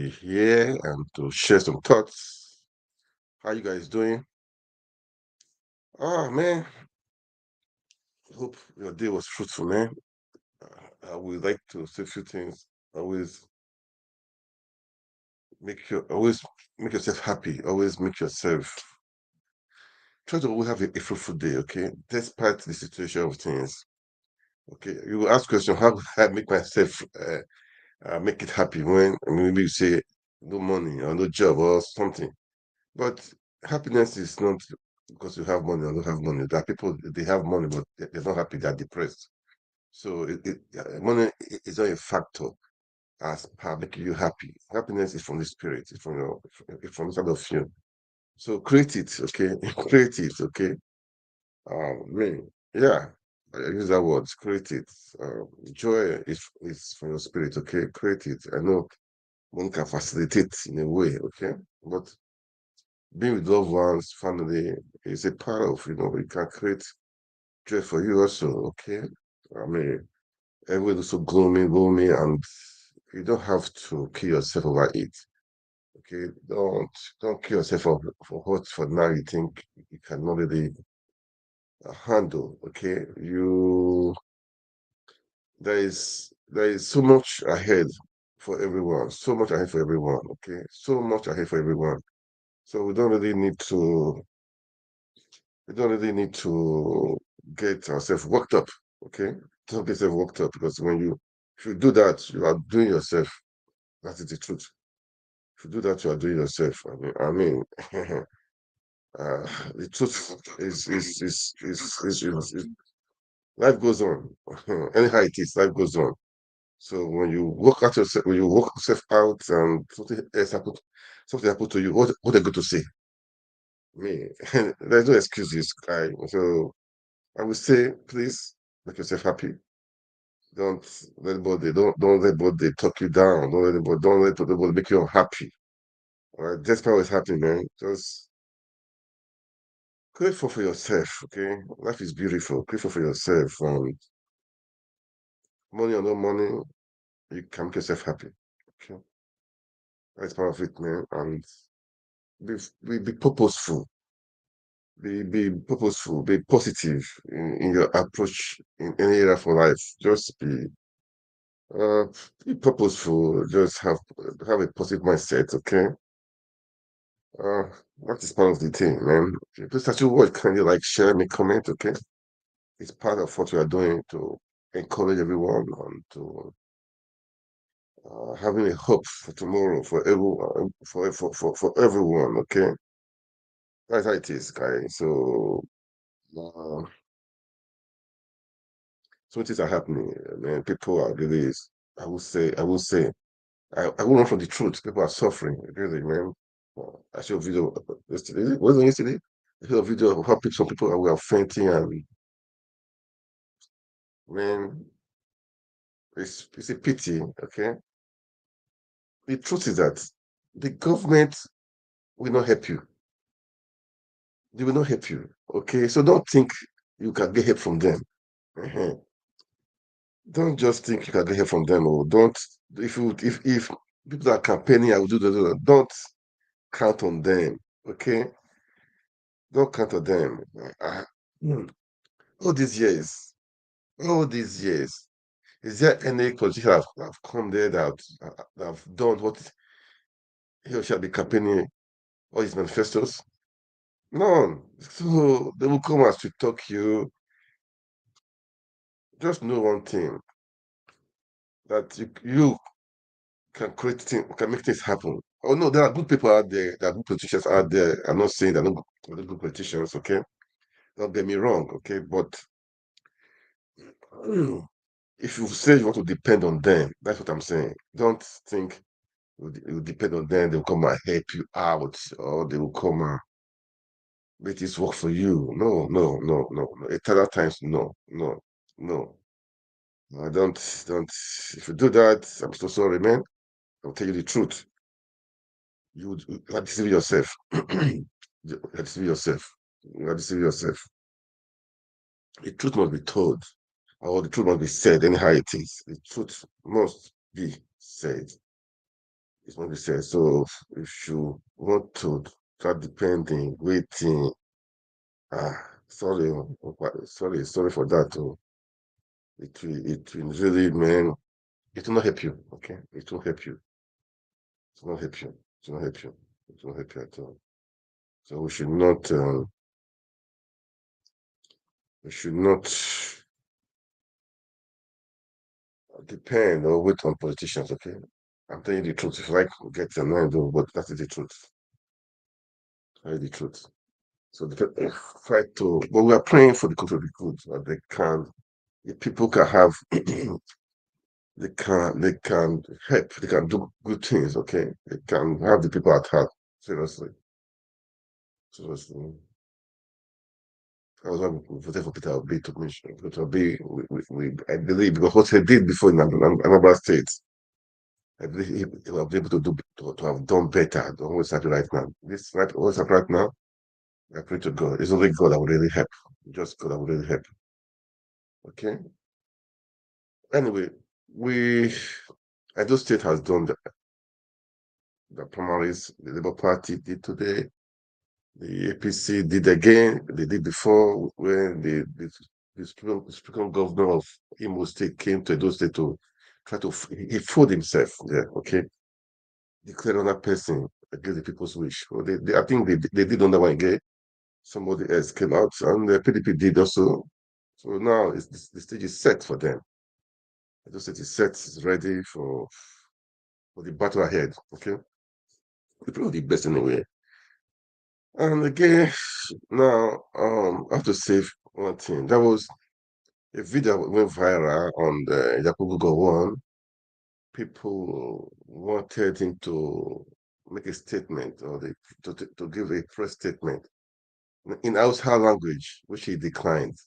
be here and to share some thoughts. How you guys doing? Oh man, hope your day was fruitful, man. I would like to say a few things. Always always make yourself happy. Always make yourself try to always have a fruitful day. Okay, despite the situation of things. Okay, you will ask question. How can I make myself make it happy when maybe you say no money or no job or something? But happiness is not because you have money or don't have money. There are people they have money but they're not happy. They're depressed. So money is not a factor as per making you happy. Happiness is from the spirit. It's from inside of you. So create it, okay? Create it, okay? Me, yeah. I use that word. Create it. Joy is from your spirit, okay? Create it. I know one can facilitate in a way, okay? But being with loved ones, family is a part of, it can create joy for you also, okay? I mean, everyone is so gloomy, and you don't have to kill yourself over it, okay? Don't kill yourself for what for now you think you cannot really handle, okay? There is so much ahead for everyone, so much ahead for everyone, okay? So much ahead for everyone. So we don't really need to get ourselves worked up. Okay, don't get yourself worked up because if you do that, you are doing yourself. That is the truth. If you do that, you are doing yourself. I mean, the truth is life goes on. Anyhow it is, life goes on. So when you work yourself out, and something happened to you, what are you going to say? Me, there's no excuses, guy. So I would say, please make yourself happy. Don't let anybody talk you down. Don't let anybody make you unhappy. All right, despite what's happening, man. Just grateful for yourself. Okay, life is beautiful. Grateful for yourself. Money or no money, you can make yourself happy. Okay, that's part of it, man. And be purposeful. Be positive in your approach in any area for life. Just uh be purposeful. Just have a positive mindset. Okay. Uh, that is part of the thing, man. Please, actually, what can you like share, me comment, okay? It's part of what we are doing to encourage everyone and to having a hope for tomorrow for everyone, for everyone, okay? That's how it is, guys. So, uh, so things are happening, man. People are really, I will say, I will run from the truth. People are suffering, really, man. I saw a video yesterday. Was it yesterday? I saw a video of how some people were fainting, and man, it's a pity, okay? The truth is that the government will not help you. They will not help you, okay? So don't think you can get help from them. Uh-huh. Don't just think you can get help from them, or don't if people are campaigning, I will do that. Don't count on them, okay? Don't count on them. Hmm. All these years, all these years, is there any politician that have come there that have done what he or she have been campaigning all his manifestos? None. So they will come as to talk you. Just know one thing that you can can make things happen. Oh no, there are good people out there, there are good politicians out there. I'm not saying they're not good politicians, okay? Don't get me wrong, okay? But if you say you want to depend on them, that's what I'm saying. Don't think you depend on them, they'll come and help you out, or they will come and make this work for you. No, no, no, no, no. At other times, no, no, no. Don't. If you do that, I'm so sorry, man. I'll tell you the truth. You are deceiving yourself. You are deceiving yourself. You are deceiving yourself. The truth must be told, or the truth must be said anyhow it is. The truth must be said. It's what they say. So if you want to start depending, waiting, sorry, sorry for that. It will really, man, it will not help you. Okay, it will help you. It will not help you. It will not help you. It will not help you at all. So we should not depend or wait on politicians. Okay, I'm telling you the truth. If you like, get annoyed, though, but that is the truth. That is the truth. So try to, but we are praying for the country to be good. That they can, the people can have, they can help, they can do good things. Okay, they can have the people at heart. Seriously, seriously. I was voting for Peter Obi to commission. Peter Obi, I believe, because what he did before in another state, I believe he will be able to have done better than what's happening right now. What's happening right now, I pray to God. It's only God that will really help. Just God that will really help. Okay. Anyway, Edo State has done the primaries. The Labour Party did today. The APC did again. They did before when the Supreme Governor of Imo State came to Edo State to try to he fooled himself there. Okay, declared another person against the people's wish. Well, I think they did another one again. Somebody else came out, and the PDP did also. So now the stage is set for them. Edo State is set, is ready for the battle ahead. Okay, we pray the best anyway. And again, now I have to say one thing. That was a video that went viral on the Yakubu one. People wanted him to make a statement or to give a press statement in Hausa language, which he declined.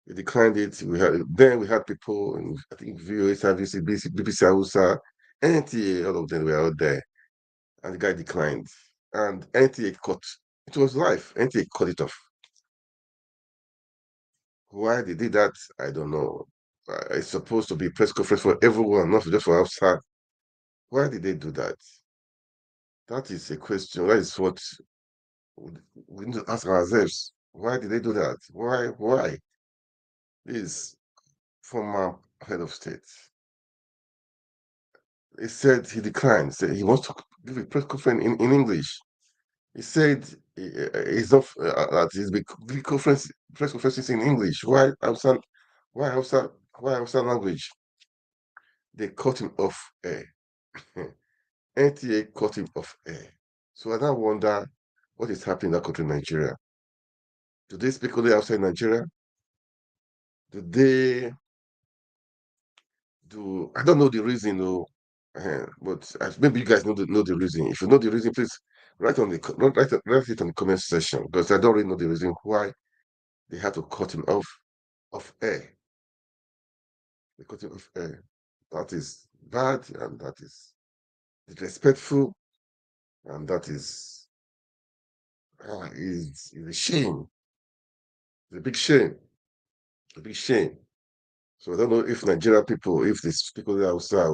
He declined it. We had people, and I think VOA service, BBC Hausa, NTA, all of them were out there, and the guy declined. And NTA cut. It was live. NTA cut it off. Why they did that, I don't know. It's supposed to be a press conference for everyone, not just for outside. Why did they do that? That is a question. That is what we need to ask ourselves. Why did they do that? Why? Why? This former head of state. He said he declined. Said he wants to give a press conference in English. He said he's not that his big press conferences in English. Why outside? Why outside? Why outside language? They cut him off air. NTA cut him off air. So I now wonder what is happening in that country, Nigeria. Do they speak only outside Nigeria? Do they do? I don't know the reason, though. But maybe you guys know the reason. If you know the reason, please write it on the comment section, because I don't really know the reason why they had to cut him off air. They cut him off air. That is bad, and that is disrespectful, and that is a shame. It's a big shame. A big shame. So I don't know if Nigeria people, if these people outside,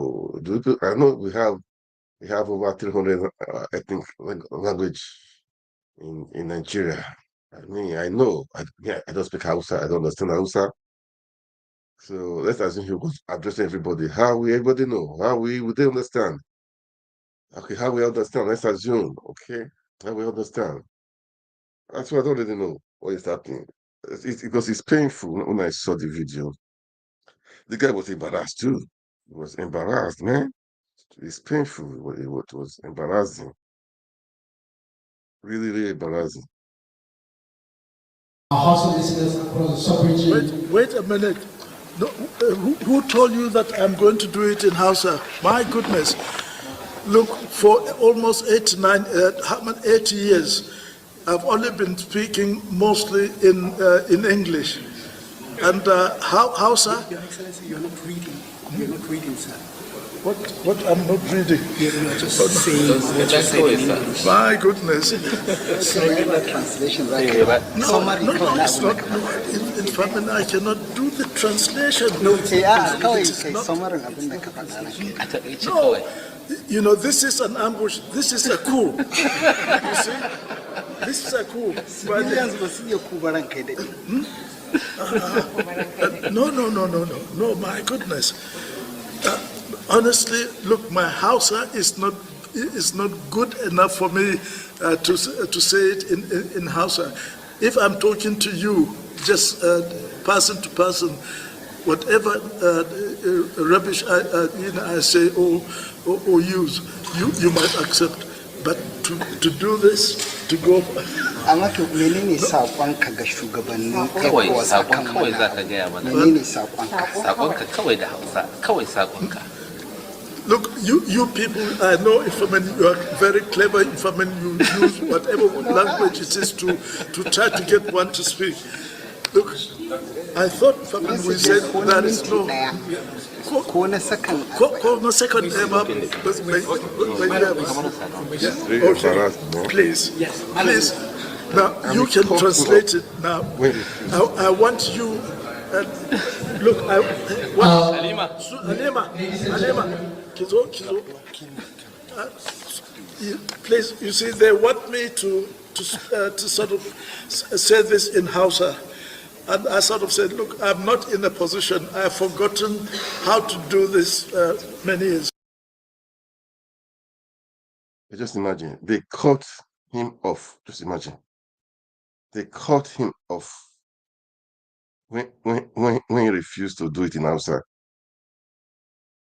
I know we have over 300 ethnic language in Nigeria. I mean, I know, I don't speak Hausa, I don't understand Hausa. So let's assume he was addressing everybody. Everybody know? Would they understand? Okay, how we understand? Let's assume, okay? How we understand? That's why I don't really know what is happening. Because it's painful when I saw the video. The guy was embarrassed too. He was embarrassed, man. It's painful. It was embarrassing. Really, really embarrassing. Wait a minute. No, who told you that I'm going to do it in Hausa? My goodness. Look, for almost 80 years, I've only been speaking mostly in English. And Hausa? Your Excellency, you're not reading. You're not reading, sir. What I'm not reading? You're just saying what you said in English. My goodness. So you have a translation right? No, it's not. In fact, I cannot do the translation. No, No, You know, this is an ambush. This is a coup. You see? This is a coup. Civilians ba su iya ku baran kai dade. No, my goodness. Honestly, look, my Hausa is not good enough for me to say it in Hausa. If I'm talking to you, just person to person, whatever rubbish I say or use, you might accept. But to do this, to go. Amma to menene sakonka ga shugabannin kawai sakon za ka gaya mana. Menene sakonka? Sakonka kawai da Hausa, kawai sakonka. Look, you people, I know you are very clever. You use whatever language it is to try to get one to speak. Look, I thought we said there is no. Ko na sakan please. Now you can translate it now. I want you. Look, Halima, Kizo. Please, you see, they want me to sort of say this in Hausa. And I sort of said, look, I'm not in a position, I've forgotten how to do this many years. Just imagine, they cut him off. Just imagine. They cut him off when he refused to do it in Hausa.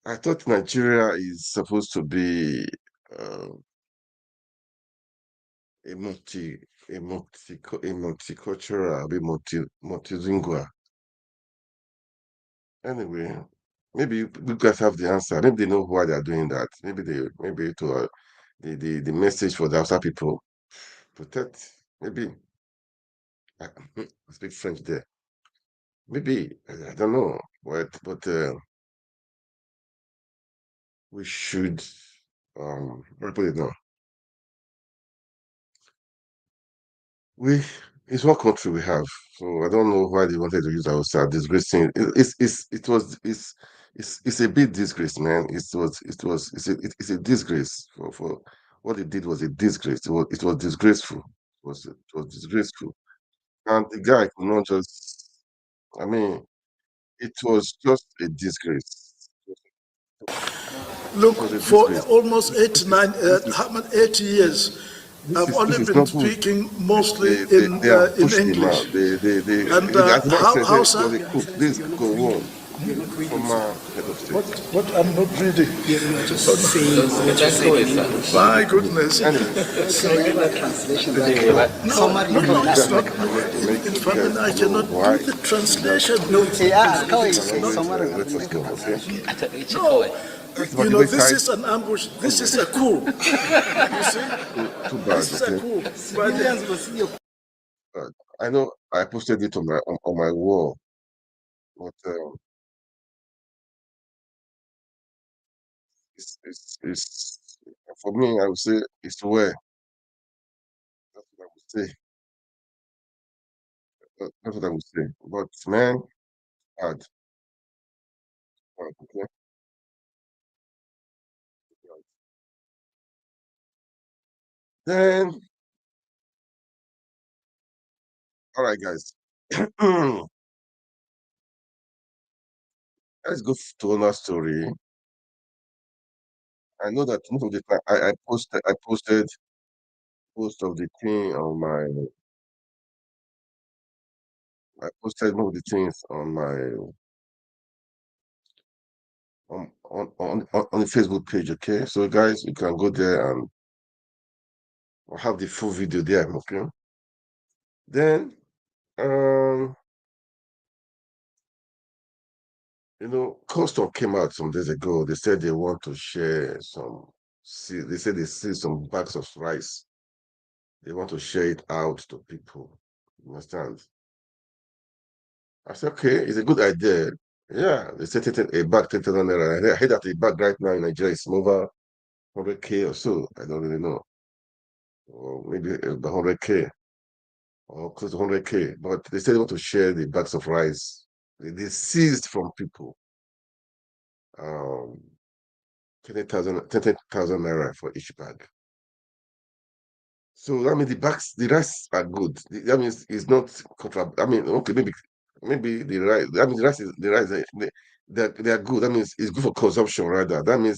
I thought Nigeria is supposed to be a multicultural, multilingual. Anyway, maybe you guys have the answer. Maybe they know why they are doing that. Maybe to the message for the Hausa people, protect. Maybe I speak French there. Maybe I don't know, but we should put it now. It's one country we have, so I don't know why they wanted to use our disgracing. It's a big disgrace, man. It's a disgrace for what they did was a disgrace. It was disgraceful. It was disgraceful, and the guy could not just. I mean, it was just a disgrace. Look, It was a for disgrace. almost 80 years, I've only been speaking mostly in English. And Hausa. Please go on. From Edo State. What I'm not reading. My goodness. translation No, it's not. In fact, I cannot do the translation. kawai Let us go, okay? No. You know, this is an ambush. This is a coup. You see? Too bad, This is a okay? coup. Civilians ba su iya I know I posted it on my wall, but it's for me. I would say it's where. That's what I would say. That's what I would say. But man, hard, okay? Then, all right, guys. Let's go to another story. I know that most of the time I posted most of the thing on my I posted most of the things on my on the Facebook page. Okay, so guys, you can go there and I'll have the full video there. Okay, then Custom came out some days ago. They said they want to share some. See, they said they see some bags of rice. They want to share it out to people. You understand? I said, okay, it's a good idea. Yeah, they said a bag 10,000 naira. I heard that a bag right now in Nigeria is over 100K or so. I don't really know, or maybe about 100K or close to 100K. But they said they want to share the bags of rice they seized from people. Um, 20,000 naira for each bag. So I mean the rice are good. That means it's not I mean, okay, maybe the rice. I mean the rice they are good. That means it's good for consumption rather. That means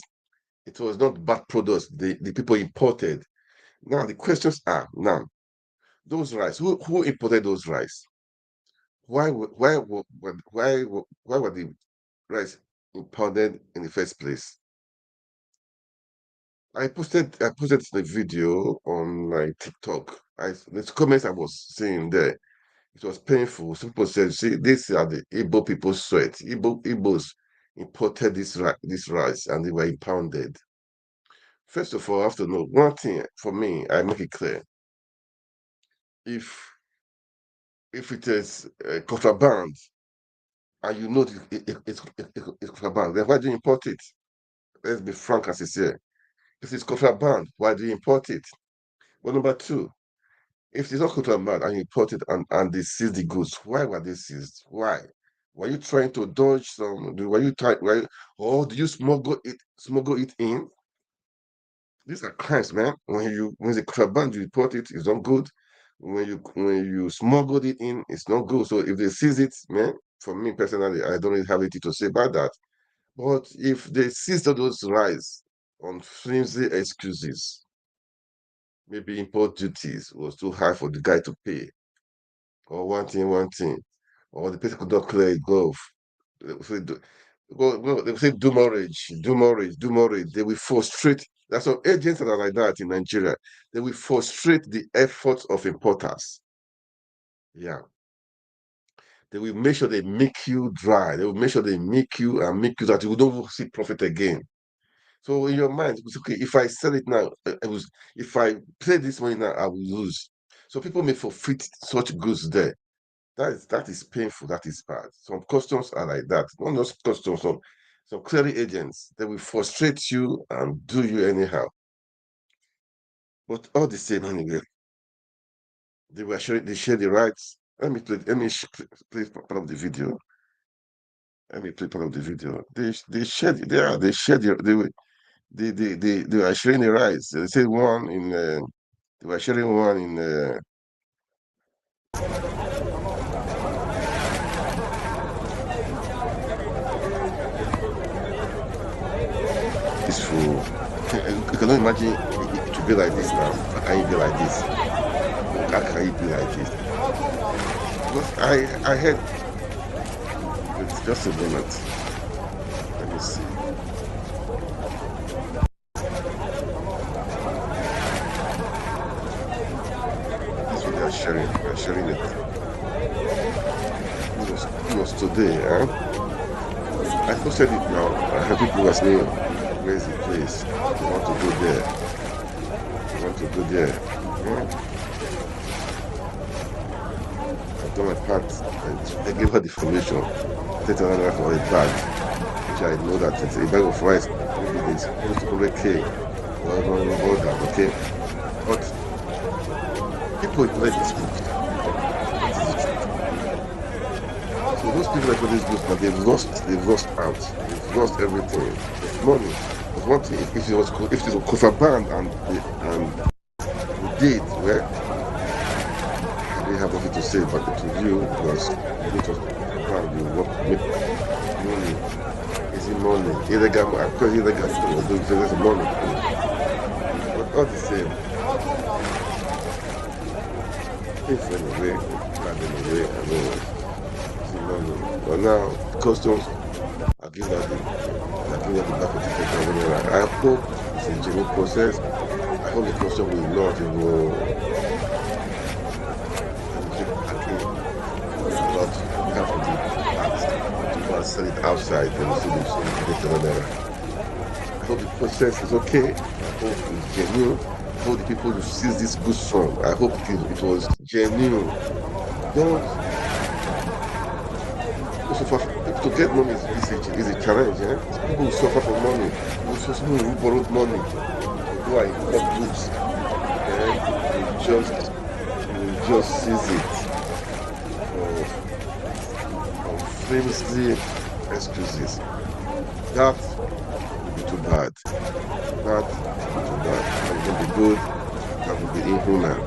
it was not bad products the people imported. Now the questions are now those rice. Who imported those rice? Why were the rice imported in the first place? I posted the video on my TikTok. The comments I was seeing there, it was painful. Some people said, "See, these are the Igbo people's sweat. Igbos imported this rice and they were impounded." First of all, I have to know one thing. For me, I make it clear: if it is contraband and you know it's contraband, then why do you import it? Let's be frank and sincere. If it's contraband, why do you import it? Well, number two, if it's not contraband and you import it and they seize the goods, why were they seized? Why? Were you trying to dodge some? Or do you smuggle it in? These are crimes, man. When the contraband you report it, it's not good. When you smuggle it in, it's not good. So if they seize it, man, for me personally, I don't really have anything to say about that. But if they seized all those rights on flimsy excuses, maybe import duties was too high for the guy to pay, or one thing, or the person could not clear it go. They will say, they will say do mortgage, do mortgage, do mortgage. They will frustrate. There's some agents that are like that in Nigeria. They will frustrate the efforts of importers. Yeah. They will make sure they make you dry. They will make sure they make you that you don't see profit again. So in your mind, it's okay. If I sell it now, if I pay this money now, I will lose. So people may forfeit such goods there. That is painful. That is bad. Some customs are like that. Not just customs. Some clearing agents, they will frustrate you and do you anyhow. But all the same, anyway, they share the rights. Play part of the video. Let me play part of the video. They shared. They shared. They were sharing the rights. They said one in. They were sharing one in. Peaceful. You cannot imagine it will be like this now. How can it be like this? How can it be like this? Because I heard. It's just a moment. Let me see. This one they are sharing. They are sharing it. It was today, huh? I posted it now. I have people who are saying, where's the place? They want to go there. They want to go there. I've done my part. I gave her the information. I take another for a bag, which I know that it's a bag of rice. Maybe it's close to 100K. Well, no more than, okay? But people like this book. That is the truth. So those people that got this book, but they've lost out. They've lost everything. It's money. But one thing, if it was contraband and we did, well, I didn't have nothing to say, but to you, because it was contraband, you want to make money. Easy money. Illegal, because illegal people were doing so there's money. But all the same, if anyway, not anyway, I know. But now, customs are giving out the back of the paper. I hope it's a genuine process. I hope the custom will not even keep packing a lot half of the parts to go and sell it outside and see them. I hope the process is okay. I hope it's genuine. I hope the people who seize this goods from, I hope it was genuine. Don't to get money is a challenge, eh? People who suffer for money, people who borrowed money to go and import goods, and you just seize it of flimsy excuses. That would be too bad. bad, it will be too bad. That will be good, that will be inhuman.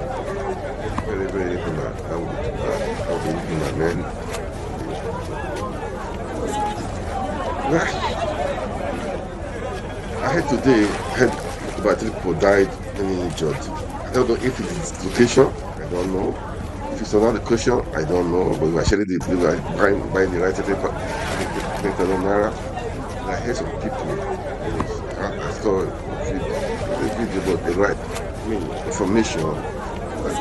Very, very inhuman. That will be too bad. That will be inhuman, man. Well, I heard today, I heard about 3 people died, many injured. I don't know if it's dislocation, I don't know. If it's another question, I don't know. But we were sharing we were buying the right 30,000 naira. And I heard some people, I saw a video about the right, information that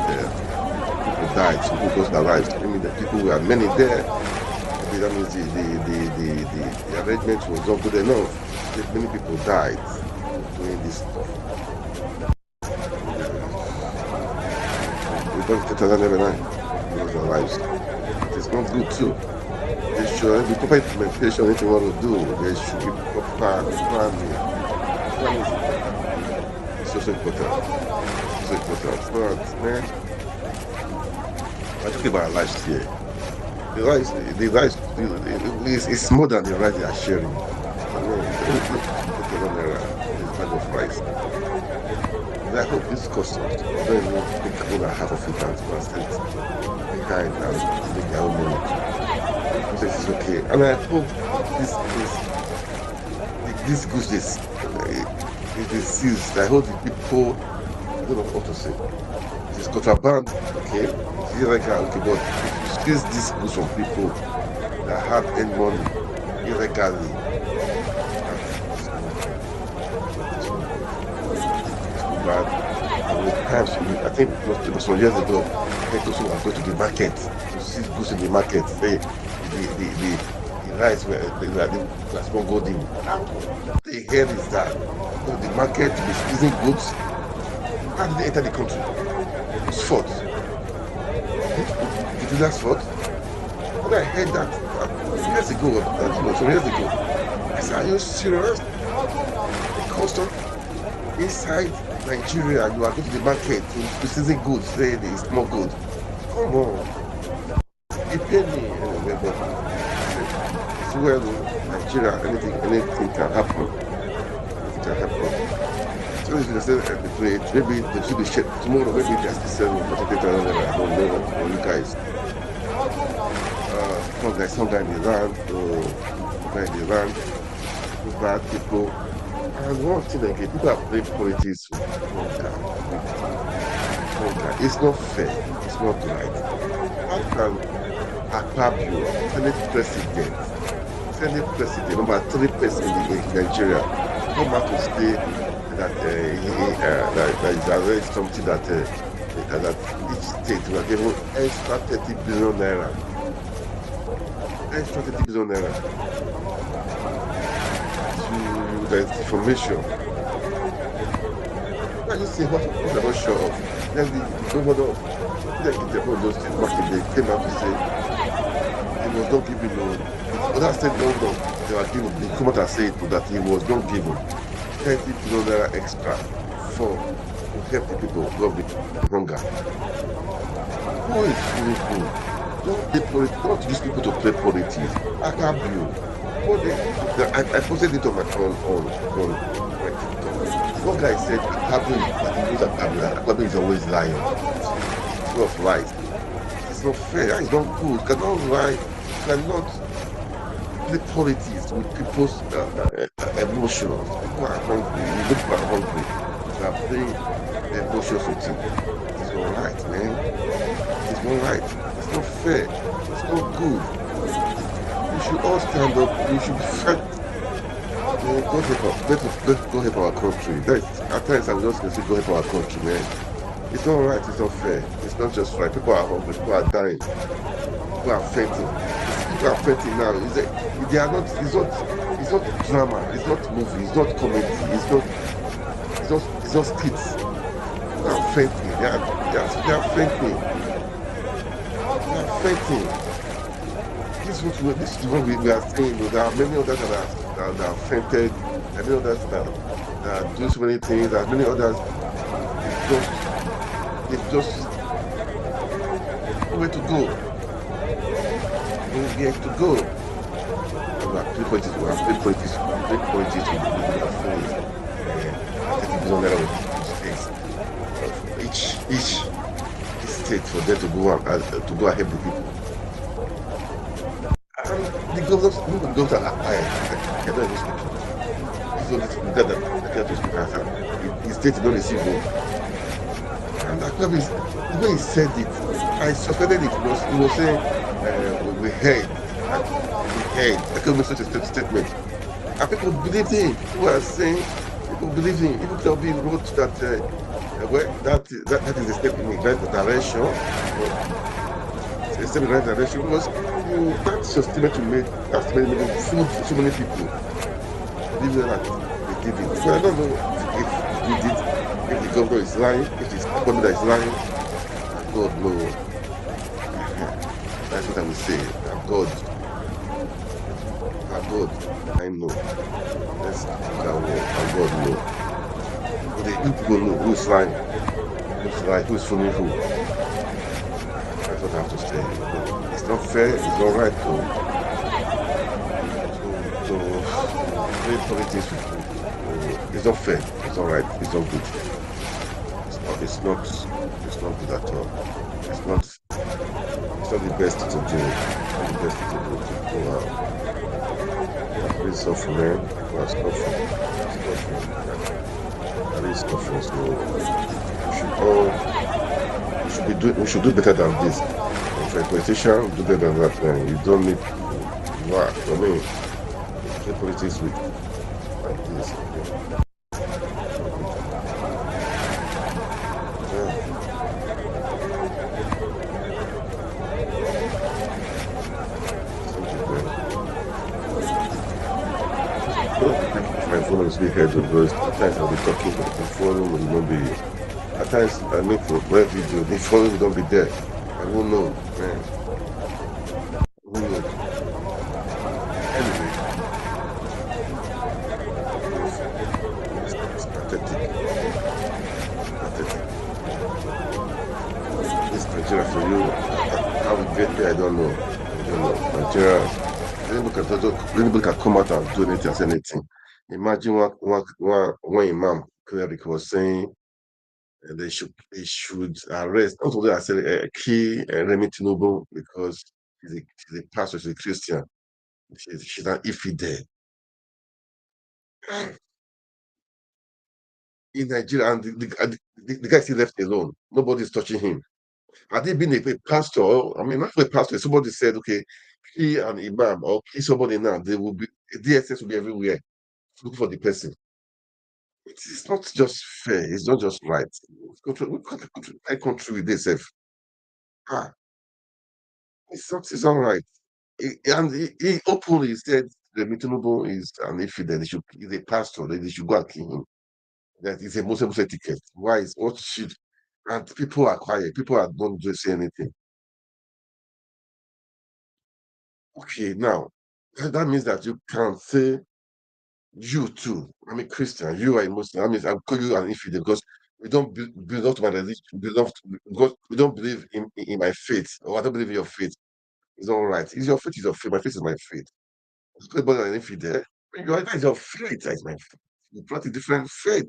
people died, some people lost their lives. I mean, the people were many there. Maybe that means the arrangement was not good enough. Many people died doing this stuff. We don't 2009 lost their lives. It is not good too. There should be proper implementation. Anything you want to do, there should be proper planning. Planning is important. It's also important. It's also important. But man, we're talking about lives here. The rights, it's more than the rights they are sharing. I mean, this bag of rice. And I hope this customs don't even take more than half of it and send behind and make their own money. This is okay. And I hope this goods is seized. I hope the people, I don't know what to say. It is contraband, okay? It's illegal, okay, but if you seize this goods from people that have earned money illegally, bad. And with times, I think it was some years ago, I heard also were going to the market to see goods in the market. The rice were the small golden. The hell is that? So the market to be squeezing goods. How did they enter the country? It was fought. Did you last fought? When I heard that years ago, some years ago, I said, are you serious? The custom inside Nigeria, you are going to the market to season goods, say the small goods. Come on. You pay me anyway, but it's well, Nigeria, anything can happen. Anything can happen. So if you say maybe they should be shipped tomorrow, maybe they're still selling for 30,000 naira. I don't know for you guys. Some guy in Iran, bad people. And one thing again, people are playing politics with hunger. It's not fair. It's not right. How can Akpabio, Senate president, number 3 president in Nigeria, come out to say that that is already something that each state will give extra 30 billion naira. Extra 30 billion naira. There is information. I just say what they're not sure of. Then the governor of those state market, they came out to say he was not given loan. Other state governor, they were given, they come out and say that he was not given 30 billion naira extra to help the people who have the hunger. Who is fooling who? Don't use people to play politics. I can't view. I posted it on my TikTok. One guy said Akpabio is always lying. It's full of lies. It's not fair. It's not good. You cannot lie. You cannot play politics with people's emotions. People are hungry. People are hungry. You are playing emotions with it. It's not right, man. It's not right. It's not fair. It's not good. We should all stand up. We should fight. Go help our country. At times I'm just going to say go help our country, man. It's not right. It's not fair. It's not just right. People are hungry. People are dying. People are fainting. People are fainting now. They are not. It's not drama. It's not movie. It's not comedy. It's not skits. People are fainting. They are fainting. They are fainting. This is what we are saying. There are many others that are fainted. There are many others that do so many things. There are many others they've just nowhere to go. Nowhere to go. We have played politics. We have played politics. We have played politics with our friends. 30 billion naira to states, for each state for them to go and help the people. And the governors, even the governors are quiet. They're not even speaking. This is the guy that had to speak answer. His state did not receive vote. And that guy is the way he said it, I suspected it was saying we heard that we heard. I can make such a statement. And people believed him. People were saying people believed him. Even Toby wrote that well, that is a step in the right direction. It's a step in the right direction because that's your statement you made. That statement made him fooled so many people. Believe that they did it. Well, I don't know if they did it, if the governor is lying, if it's the government that is lying. God no. That's what I will say. God, I know. Let's put that word. God know. But the people know who's lying, who's fooling who. That's what I have to say. But it's not fair. It's not right to play politics with people. It's not fair. It's not right. It's not good. It's not good at all. It's not the best to do. It's not the best to do. People are really suffering. People are suffering. That is suffering. So we should do better than this. If you're a politician, do better than that. Man. You don't need to work. I mean, play politics with like this. Okay? My phone is being heard because at times I'll be talking, but the phone will not be. At times I make for web video, the phone will not be there. I won't know, man. Who knows? Anyway, it's pathetic. Pathetic. This Nigeria for you, how we get there, I don't know. Nigeria, anybody can come out and do anything, say anything. Imagine one imam cleric was saying they should arrest not only I said key Remi Tinubu because he's a pastor, she's a Christian. She's an infidel in Nigeria, and the guy still left alone. Nobody's touching him. Had he been a pastor, I mean, not a pastor, somebody said, okay, he an imam or he somebody now, they will be DSS will be everywhere looking for the person. It's not just fair. It's not just right. Country with this. Ah, it's not right. And he openly said the Tinubu is an infidel. He's a pastor. They should go and kill him. That is a Muslim etiquette. Why is what should and people are quiet. People are don't just say anything. Okay, now that means that you can say you too. I'm a Christian. You are a Muslim. That means I'll call you an infidel because we don't belong to my religion. Because we don't believe in my faith, or I don't believe in your faith. It's all right. It's your faith is your faith. My faith is my faith. Everybody an infidel. That is your faith. That is my faith. You practice different faith.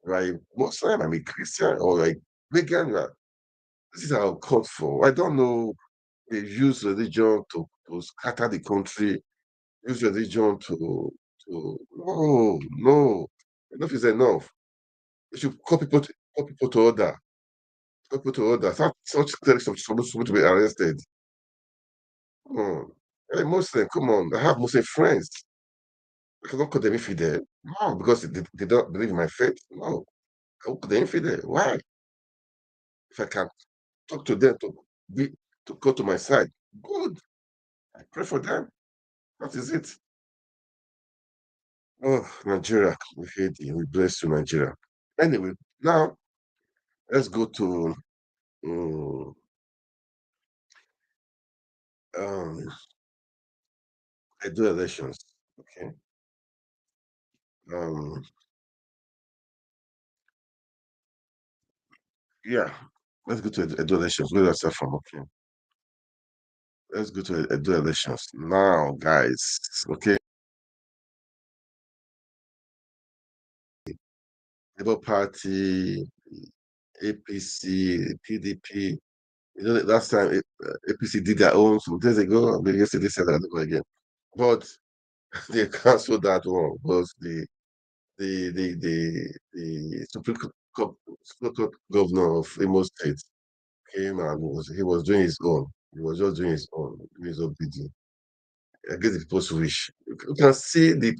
You are a Muslim. I'm a Christian, or like vegan. This is our called for. I don't know. They use religion to scatter the country. Use religion to no. Enough is enough. You should call people to order. Call people to order. Such clerics are supposed to be arrested. Come on. Hey, Muslim, come on. I have Muslim friends. I cannot call them infidel. No, because they don't believe in my faith. No. I will call them infidel. Why? If I can talk to them be to go to my side, good. I pray for them. That is it. Oh, Nigeria, we hate you. We bless you, Nigeria. Anyway, now let's go to um, um Edo elections. Okay. Um, yeah. Let's go to Edo elections. Where do I start from? Okay. Let's go to Edo elections now, guys. Okay. Labour Party, APC, PDP. You know, last time APC did their own some days ago. I mean, yesterday said that again, but they cancelled that one because the Supreme Court governor of Imo State came and he was doing his own. He was just doing his own, doing his own bidding against the people's wish. You can see the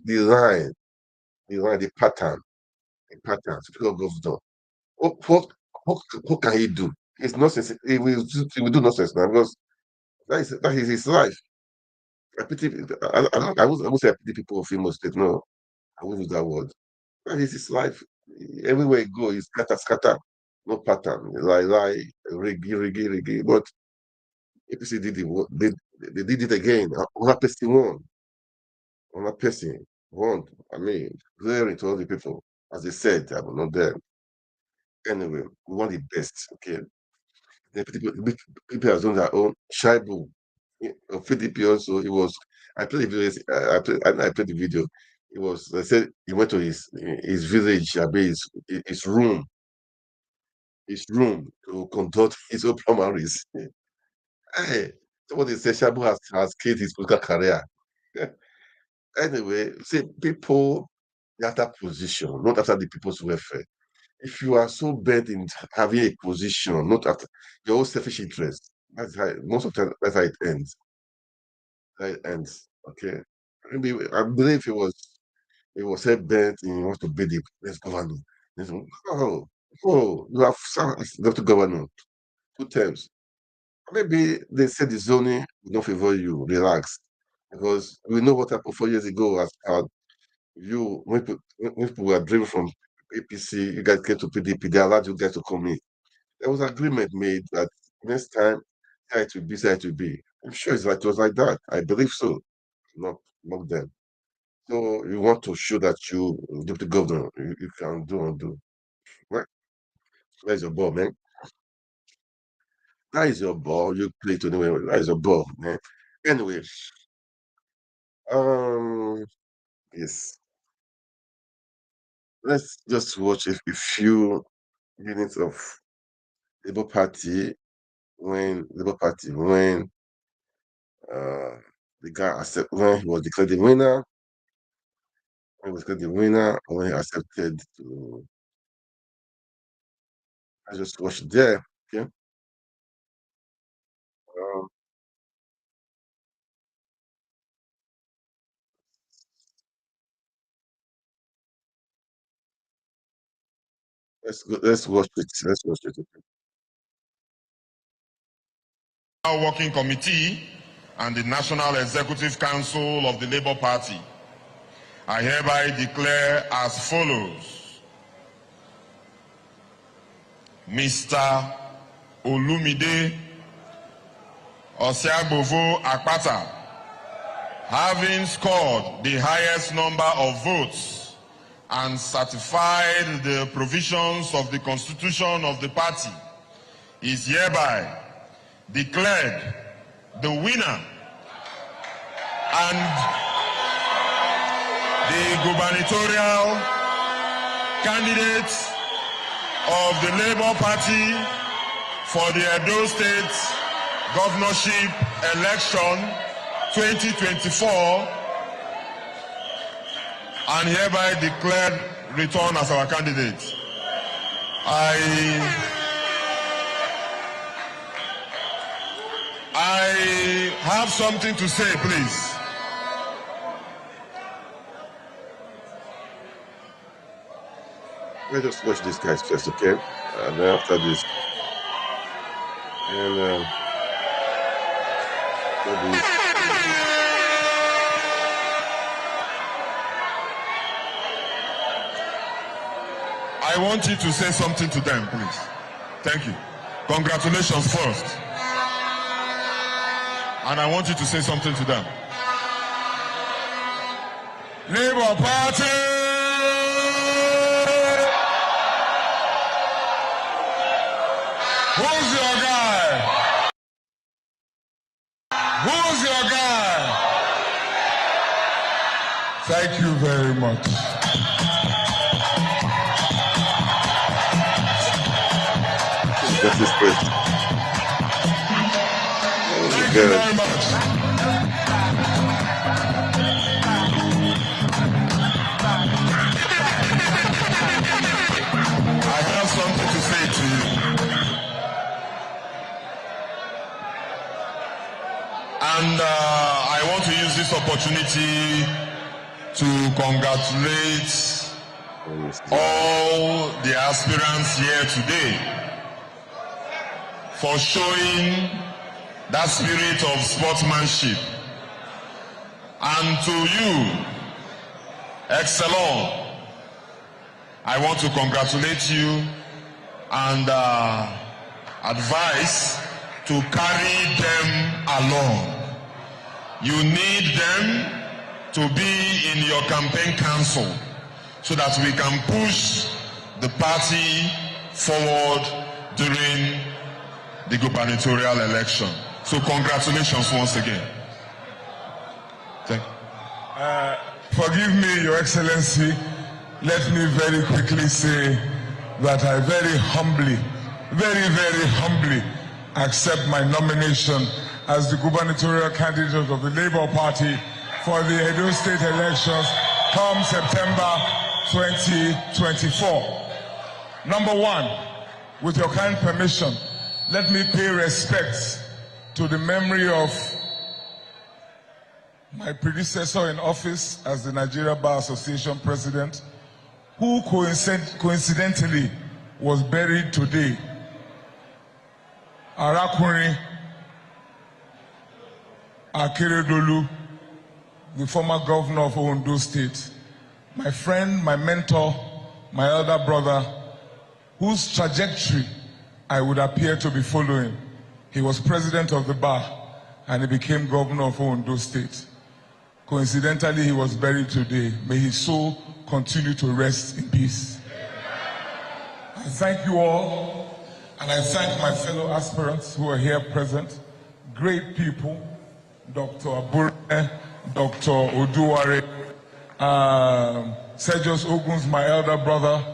pattern, Supreme Court governor. What can he do? It's nonsense. He will do nonsense now because that is his life. I pity. I won't say I pity people of Imo State. No, I won't use that word. That is his life. Everywhere he go, he's scatter. No pattern. Lie, riggy. But APC they did it again. One person won. One person won. I mean, glaring to all the people. As they said, I was not there. Anyway, we want the best. Okay. The people have done their own. Shaibu of PDP also. It was. I played the video. I played the video. It was. They said he went to his village. I mean, his room to conduct his own primaries. Hey, somebody said Shaibu has killed his political career. Anyway, see, people they after position, not after the people's welfare. If you are so bent in having a position, not after your own selfish interest, that's how most of the time that's how it ends. Okay. Maybe I believe he was so bent and he wants to be the next governor. Oh, you have served as deputy governor 2 times. Maybe they said the zoning will not favor you. Relax. Because we know what happened 4 years ago as when people were driven from APC, you guys came to PDP, they allowed you guys to come in. There was agreement made that next time, how it will be, how it will be. I'm sure it was like that. I believe so. Not them. So you want to show that you, deputy governor, you can do and do. Right? Where's your ball, man? That is your ball. You play it anyway. That is your ball, man. Anyway, um, yes. Let's just watch a few minutes of Labour Party when the guy when he was declared the winner, when he accepted to I just watch there. Okay. Um, let's watch it. Let's watch it. Working Committee and the National Executive Council of the Labour Party, I hereby declare as follows. Mr. Olumide Osiagbovo Akpata, having scored the highest number of votes and certified the provisions of the Constitution of the party, is hereby declared the winner and the gubernatorial candidate of the Labour Party for the Edo State governorship election 2024, and hereby declared return as our candidate. I have something to say, please. Let's just watch these guys first, okay? And then after this, and maybe I want you to say something to them, please. Thank you. Congratulations first. And I want you to say something to them. Labour Party! Who's your guy? Who's your guy? Thank you very much. Justice Press. Thank you very much. I have something to say to you. And I want to use this opportunity to congratulate all the aspirants here today for showing that spirit of sportsmanship. And to you, Excellent, I want to congratulate you and advise to carry them along. You need them to be in your campaign council so that we can push the party forward during the gubernatorial election. So congratulations once again. Thank you. Forgive me, Your Excellency. Let me very quickly say that I very humbly accept my nomination as the gubernatorial candidate of the Labour Party for the Edo State elections come September 2024. Number one, with your kind permission, let me pay respects to the memory of my predecessor in office as the Nigeria Bar Association president, who coincidentally was buried today. Arakuni Akeredolu, the former governor of Edo State, my friend, my mentor, my elder brother, whose trajectory I would appear to be following. He was president of the bar and he became governor of Edo State. Coincidentally, he was buried today. May his soul continue to rest in peace. I thank you all, and I thank my fellow aspirants who are here present. Great people, Dr. Abure, Dr. Oduware, Sergius Oguns, my elder brother,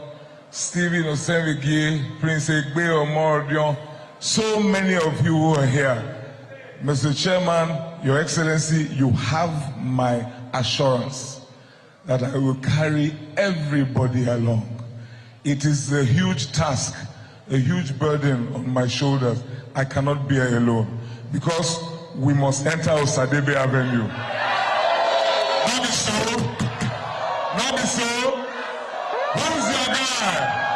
Stephen Osenvigie, Prince Egbe Omordion, so many of you who are here. Mr. Chairman, Your Excellency, you have my assurance that I will carry everybody along. It is a huge task, a huge burden on my shoulders. I cannot bear alone because we must enter Osadebe Avenue. Not be so. Not be so. Who's your guy?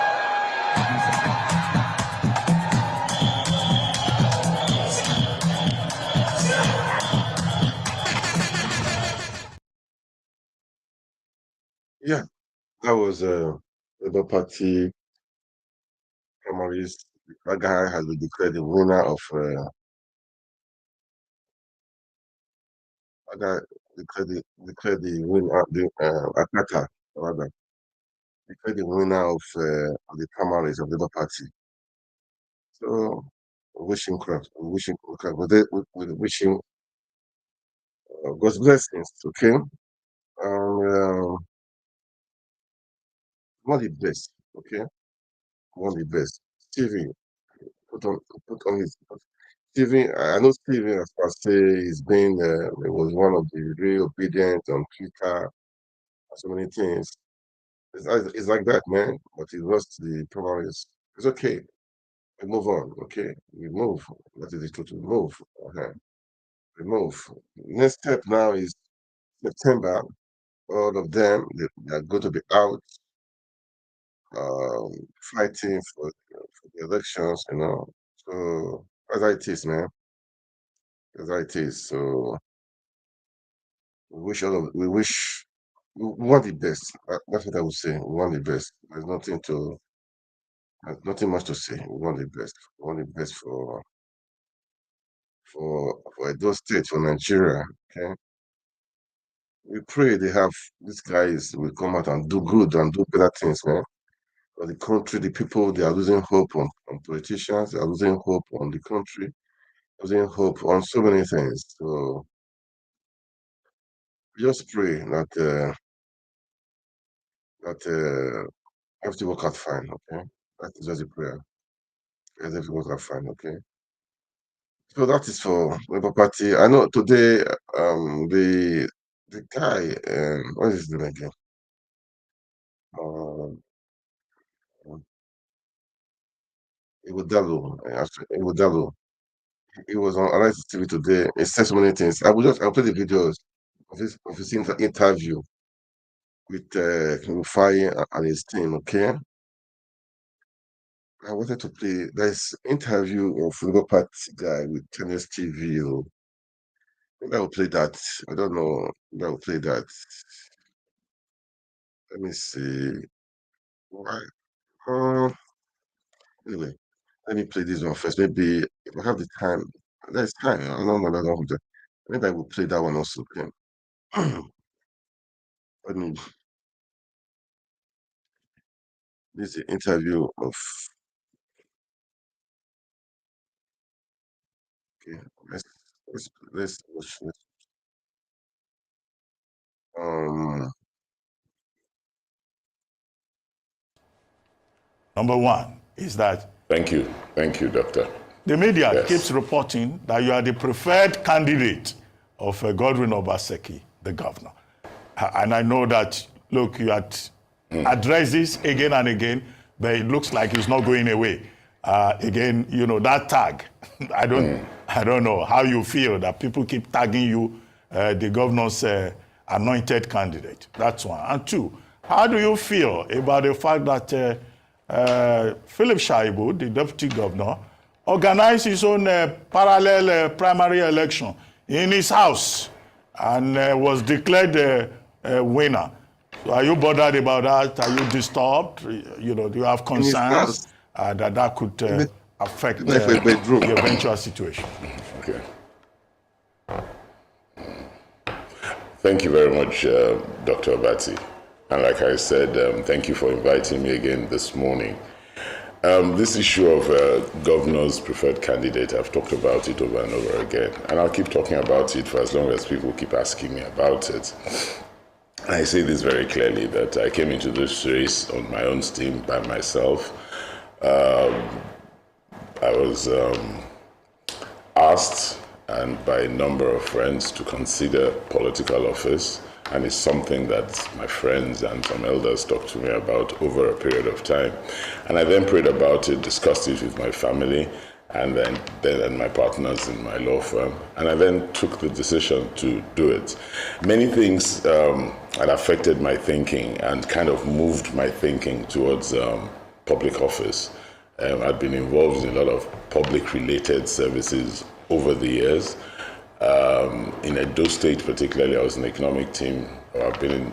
Yeah, that was Labour Party primaries. That guy has been declared the winner of that guy declared the winner the Akata rather declared the winner of the primaries of the Labour Party. So we wish him crap. We wish him crap. We wish him God's blessings. Okay, and one of the best. Okay, one of the best. Stevie put on put on his Stephen, I know Stephen, as per say, he's been, he was one of the really obedient on Twitter, so many things. It's like that, man. But he lost the primaries. It's okay. We move on. Okay, we move. That is the truth. We move. We move. Next step now is September. All of them, they are going to be out, um, fighting for the elections. So as it is, man. As it is. So we wish we want the best. That's what I would say. We want the best. There's nothing much to say. We want the best. We want the best for Edo State, for Nigeria. Okay. We pray these guys will come out and do good and do better things, man. For the country, the people, they are losing hope on politicians, they are losing hope on the country, losing hope on so many things. So we just pray that everything will work out fine, okay? That is just a prayer. Yes, everyone's are fine, okay. So that is for Labour Party. I know today, the guy, what is his name again? Um, Iwudalo, Iwudalo. He was on Arise TV today. He said so many things. I'll play the videos of his interview with Rufai and his team, okay? I wanted to play this interview of Labour Party guy with Tennis TV. Maybe I will play that. I don't know. Maybe I will play that. Let me see. Why? Anyway, let me play this one first. Maybe if I have the time. There's time. I don't know. I don't have the- Maybe I will play that one also. Okay. Let me. This is the interview of. Okay. Let's watch. Um. Number one is that Thank you, Doctor. the media Yes. keeps reporting that you are the preferred candidate of Godwin Obaseki, the governor. And I know that, look, you had addressed this again and again, but it looks like it's not going away. Again, you know, that tag, I don't know how you feel that people keep tagging you the governor's anointed candidate. That's one. And two, how do you feel about the fact that Philip Shaibu, the deputy governor, organized his own parallel primary election in his house and was declared winner? So are you bothered about that? Are you disturbed? You know, do you have concerns that could affect the eventual situation? Okay. Thank you very much, Dr. Abati. And like I said, thank you for inviting me again this morning. This issue of governor's preferred candidate, I've talked about it over and over again. And I'll keep talking about it for as long as people keep asking me about it. And I say this very clearly, that I came into this race on my own steam by myself. I was asked and by a number of friends to consider political office, and it's something that my friends and some elders talked to me about over a period of time. And I then prayed about it, discussed it with my family, and then my partners in my law firm, and I then took the decision to do it. Many things had affected my thinking and kind of moved my thinking towards public office. I'd been involved in a lot of public-related services over the years. In Edo State particularly, I was in the economic team, or I've been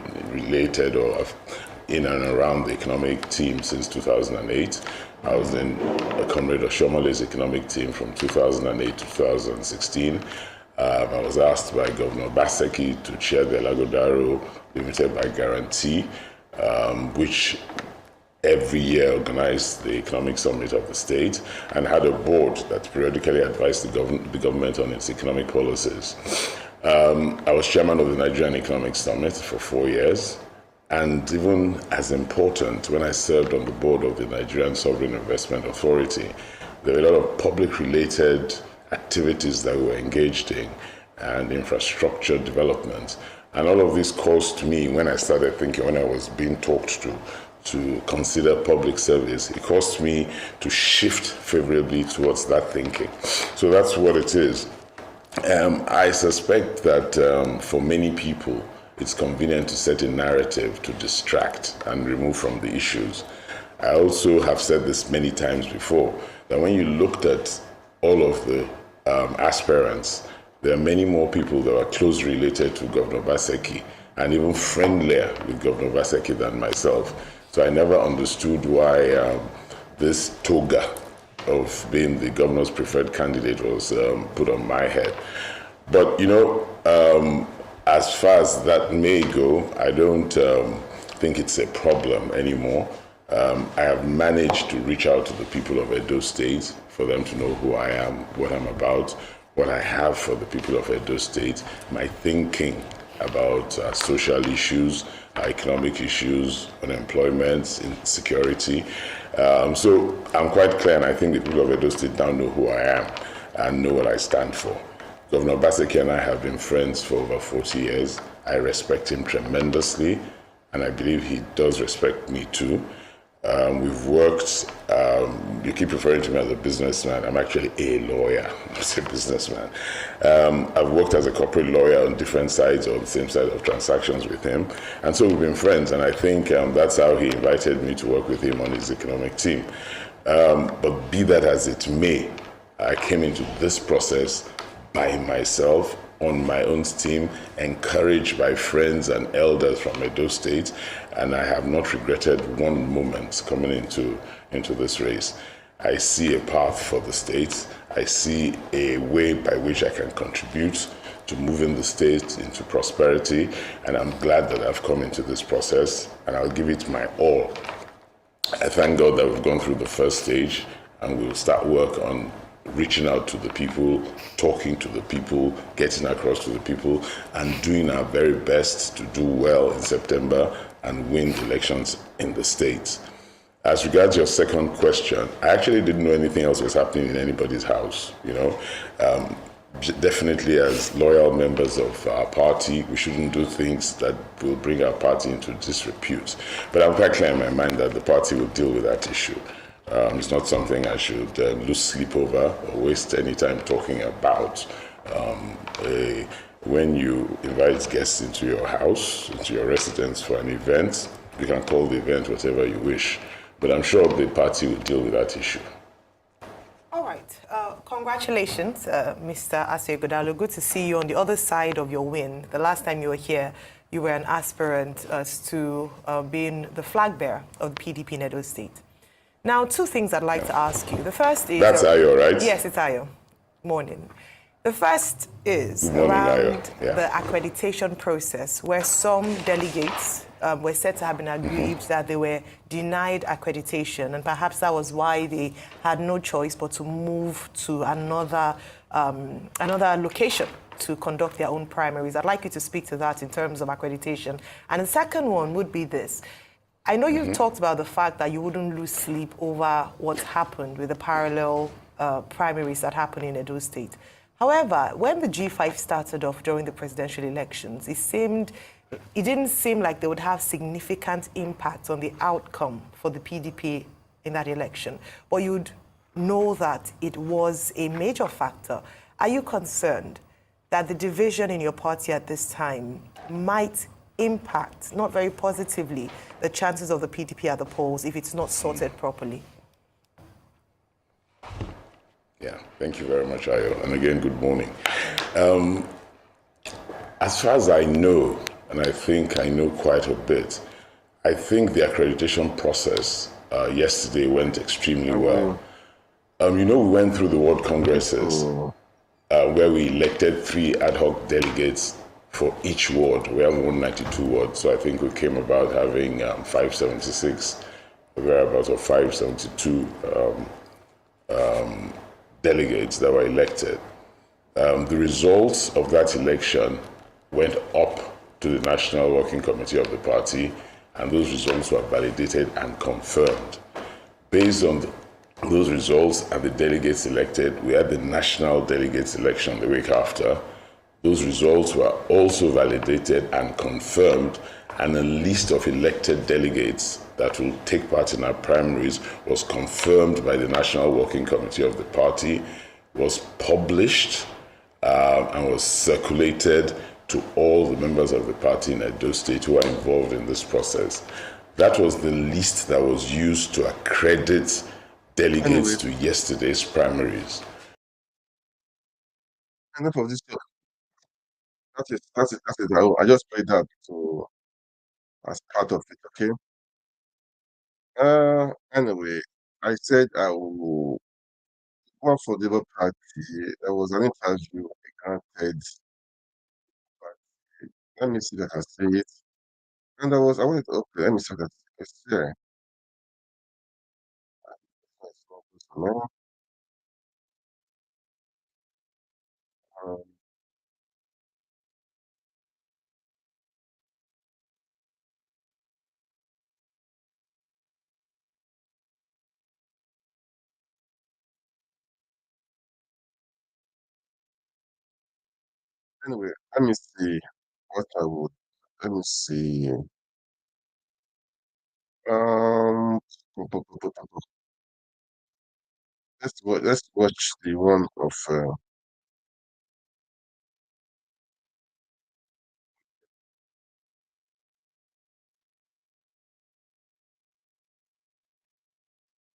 in and around the economic team since 2008. I was in Comrade Oshomole's economic team from 2008 to 2016. I was asked by Governor Obaseki to chair the Alagodaro Limited by Guarantee, which every year organized the economic summit of the state and had a board that periodically advised the government on its economic policies. I was chairman of the Nigerian Economic Summit for 4 years. And even as important, when I served on the board of the Nigerian Sovereign Investment Authority, there were a lot of public-related activities that we were engaged in and infrastructure development. And all of this caused me, when I started thinking, when I was being talked to consider public service, it caused me to shift favorably towards that thinking. So that's what it is. I suspect that for many people, it's convenient to set a narrative to distract and remove from the issues. I also have said this many times before, that when you looked at all of the aspirants, there are many more people that are closely related to Governor Obaseki and even friendlier with Governor Obaseki than myself. So I never understood why this toga of being the governor's preferred candidate was put on my head. But, you know, as far as that may go, I don't think it's a problem anymore. I have managed to reach out to the people of Edo State for them to know who I am, what I'm about, what I have for the people of Edo State, my thinking about social issues, economic issues, unemployment, insecurity. So I'm quite clear, and I think the people of Edo State now know who I am and know what I stand for. Governor Obaseki and I have been friends for over 40 years. I respect him tremendously, and I believe he does respect me too. We've worked, you keep referring to me as a businessman. I'm actually a lawyer, not a businessman. I've worked as a corporate lawyer on different sides or the same side of transactions with him. And so we've been friends, and I think that's how he invited me to work with him on his economic team. But be that as it may, I came into this process by myself, on my own steam, encouraged by friends and elders from Edo State, and I have not regretted one moment coming into this race. I see a path for the state. I see a way by which I can contribute to moving the state into prosperity, and I'm glad that I've come into this process, and I'll give it my all. I thank God that we've gone through the first stage, and we'll start work on reaching out to the people, talking to the people, getting across to the people, and doing our very best to do well in September and win elections in the state. As regards your second question, I actually didn't know anything else was happening in anybody's house, you know. Definitely as loyal members of our party, we shouldn't do things that will bring our party into disrepute. But I'm quite clear in my mind that the party will deal with that issue. It's not something I should lose sleep over or waste any time talking about. When you invite guests into your house, into your residence for an event, you can call the event whatever you wish. But I'm sure the party will deal with that issue. All right. Congratulations, Mr. Asiegodalo. Good to see you on the other side of your win. The last time you were here, you were an aspirant as to being the flag bearer of the PDP in Edo State. Now, two things I'd like to ask you. The first is... That's Ayo, right? Yes, it's Ayo. Morning. The first is morning, around Ayo. the accreditation process, where some delegates were said to have been aggrieved that they were denied accreditation, and perhaps that was why they had no choice but to move to another location to conduct their own primaries. I'd like you to speak to that in terms of accreditation. And the second one would be this. I know you've talked about the fact that you wouldn't lose sleep over what happened with the parallel primaries that happened in Edo State. However, when the G5 started off during the presidential elections, it didn't seem like they would have significant impact on the outcome for the PDP in that election. But you'd know that it was a major factor. Are you concerned that the division in your party at this time might impact, not very positively, the chances of the PDP at the polls if it's not sorted properly? Yeah, thank you very much, Ayo. And again, good morning. As far as I know, and I think I know quite a bit, I think the accreditation process yesterday went extremely well. We went through the World Congresses where we elected 3 ad hoc delegates for each ward. We have 192 wards, so I think we came about having 576, thereabouts, or 572 delegates that were elected. The results of that election went up to the National Working Committee of the party, and those results were validated and confirmed. Based on those results and the delegates elected, we had the national delegates election the week after. Those results were also validated and confirmed, and a list of elected delegates that will take part in our primaries was confirmed by the National Working Committee of the party, was published, and was circulated to all the members of the party in Edo State who are involved in this process. That was the list that was used to accredit delegates to yesterday's primaries. Enough of this talk. That's it. I just played that as part of it, okay? Anyway, I said I will go for the Labour Party. There was an interview I granted. Let me see that I say it. And I wanted to open, let me see that it's there. Um, Anyway, let me see what I would. Let me see. Um, let's watch the one of.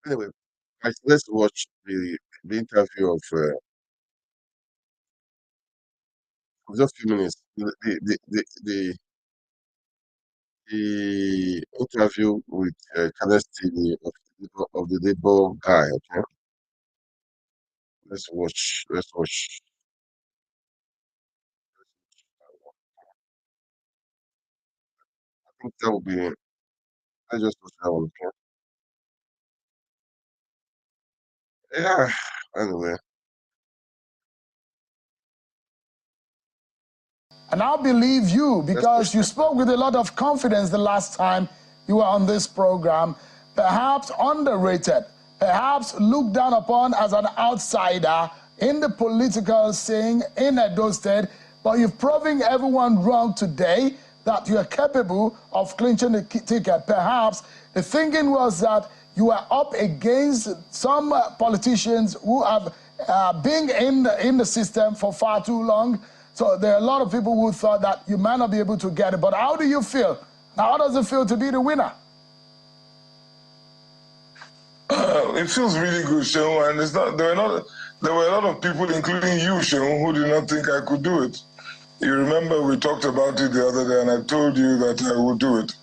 Anyway, guys, let's watch the interview of just a few minutes. The interview with Channels TV of the Labour guy. Okay, let's watch. Let's watch. I think that will be. Let's just watch that one. Okay. Yeah. Anyway. And I believe you because you that. spoke with a lot of confidence the last time you were on this program. Perhaps underrated, perhaps looked down upon as an outsider in the political scene in Edo State, but you've proven everyone wrong today that you are capable of clinching the ticket. Perhaps the thinking was that you are up against some politicians who have been in the system for far too long. So there are a lot of people who thought that you might not be able to get it. But how do you feel? Now, how does it feel to be the winner? It feels really good, Seun, and there were a lot of people, including you, Seun, who did not think I could do it. You remember we talked about it the other day, and I told you that I would do it.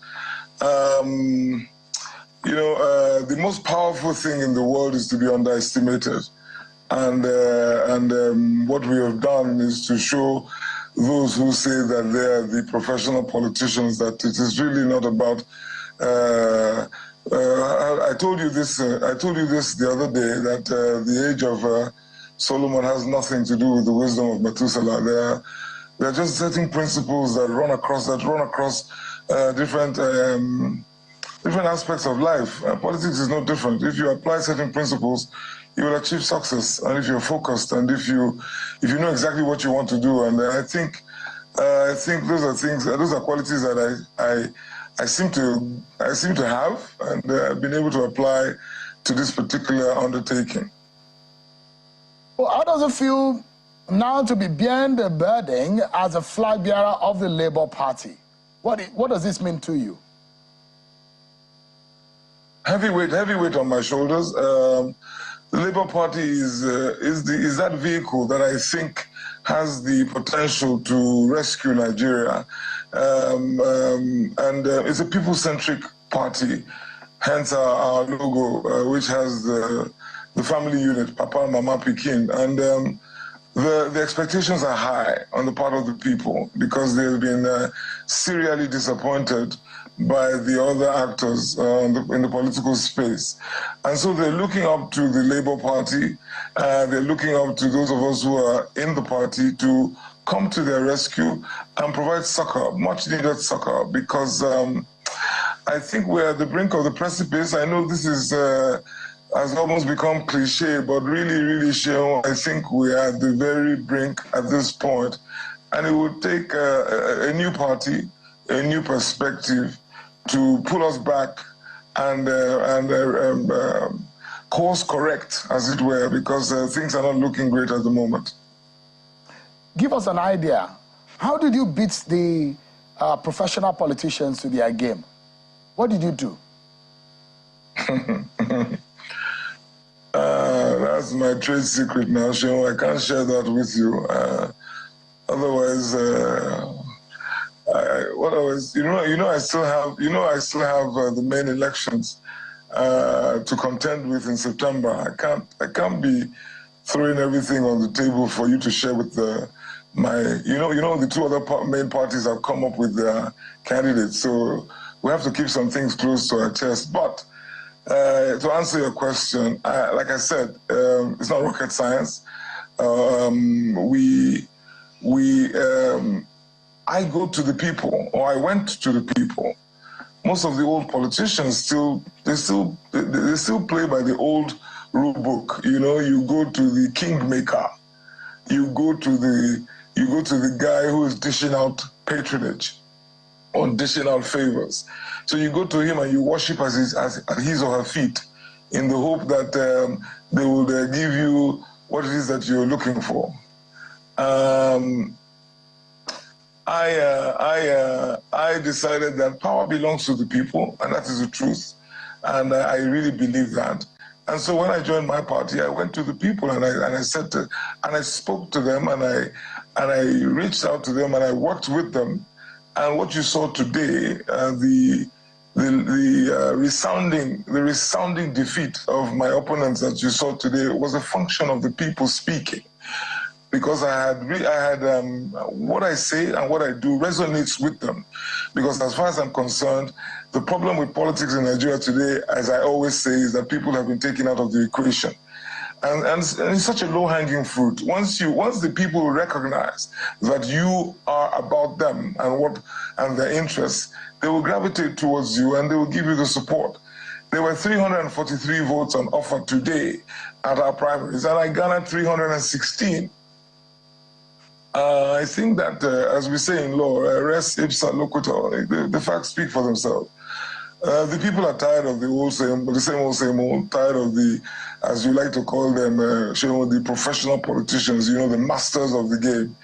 The most powerful thing in the world is to be underestimated. And what we have done is to show those who say that they are the professional politicians that it is really not about. I told you this. I told you this the other day that the age of Solomon has nothing to do with the wisdom of Methuselah. There are just certain principles that run across different aspects of life. Politics is no different. If you apply certain principles, you will achieve success. And if you're focused and if you know exactly what you want to do, and I think those are qualities that I seem to have, and I've been able to apply to this particular undertaking. Well, how does it feel now to be bearing the burden as a flag bearer of the Labour Party? What does this mean to you? Heavy weight on my shoulders. The Labour Party is that vehicle that I think has the potential to rescue Nigeria, and it's a people-centric party. Hence our logo, which has the family unit, Papa, Mama, Pikin, and the expectations are high on the part of the people because they've been serially disappointed by the other actors in the political space. And so they're looking up to the Labour Party, they're looking up to those of us who are in the party to come to their rescue and provide succor, much needed succor, because I think we're at the brink of the precipice. I know this has almost become cliche, but really, really, Seun, I think we are at the very brink at this point. And it would take a new party, a new perspective to pull us back and course correct, as it were, because things are not looking great at the moment. Give us an idea. How did you beat the professional politicians to their game? What did you do? That's my trade secret now, Seun. I can't share that with you. Otherwise, I still have the main elections to contend with in September. I can't be throwing everything on the table for you to share with the two other main parties have come up with their candidates. So we have to keep some things close to our chest. But to answer your question, like I said, it's not rocket science. I go to the people, or I went to the people. Most of the old politicians still play by the old rule book. You go to the kingmaker, you go to you go to the guy who is dishing out patronage or dishing out favors. So you go to him and you worship at his or her feet in the hope that they will give you what it is that you're looking for. I decided that power belongs to the people, and that is the truth, and I really believe that. And so when I joined my party, I went to the people and I spoke to them, and I reached out to them and I worked with them. And what you saw today, the resounding defeat of my opponents that you saw today was a function of the people speaking. Because I had what I say and what I do resonates with them. Because as far as I'm concerned, the problem with politics in Nigeria today, as I always say, is that people have been taken out of the equation. And it's such a low-hanging fruit. Once the people recognize that you are about them and their interests, they will gravitate towards you and they will give you the support. There were 343 votes on offer today at our primaries, and I garnered 316. I think that, as we say in law, res ipsa loquitur, the facts speak for themselves. The people are tired of the same old, tired of the, as you like to call them, the professional politicians, the masters of the game.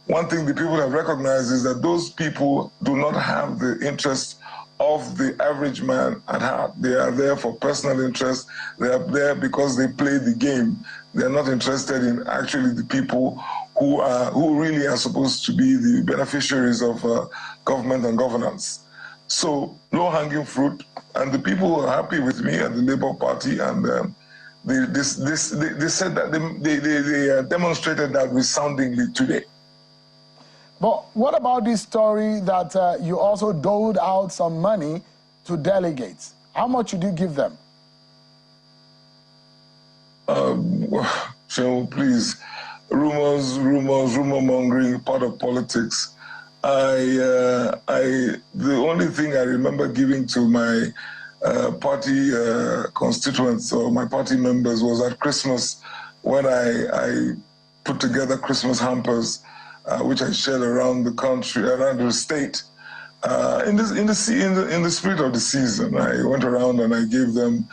One thing the people have recognized is that those people do not have the interest of the average man at heart. They are there for personal interest. They are there because they play the game. They are not interested in actually the people who really are supposed to be the beneficiaries of government and governance. So low-hanging fruit, and the people were happy with me at the Labour Party, and they said that they demonstrated that resoundingly today. But what about this story that you also doled out some money to delegates? How much did you give them? Shehu, please, rumor mongering, part of politics. The only thing I remember giving to my party constituents or my party members was at Christmas, when I put together Christmas hampers, which I shared around the country, around the state. In the spirit of the season, I went around and I gave them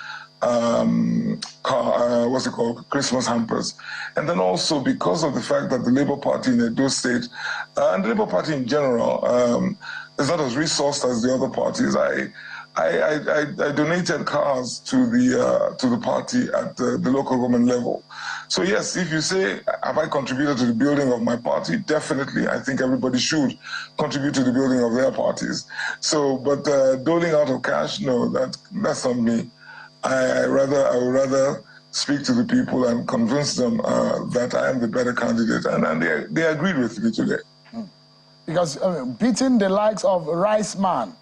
Christmas hampers. And then also because of the fact that the Labour Party in Edo State, and the Labour Party in general, is not as resourced as the other parties, I donated cars to the party at the local government level. So yes, if you say, have I contributed to the building of my party? Definitely, I think everybody should contribute to the building of their parties. So, but doling out of cash, no, that's not me. I would rather speak to the people and convince them that I am the better candidate, and they agreed with me today. Because beating the likes of Rice Man,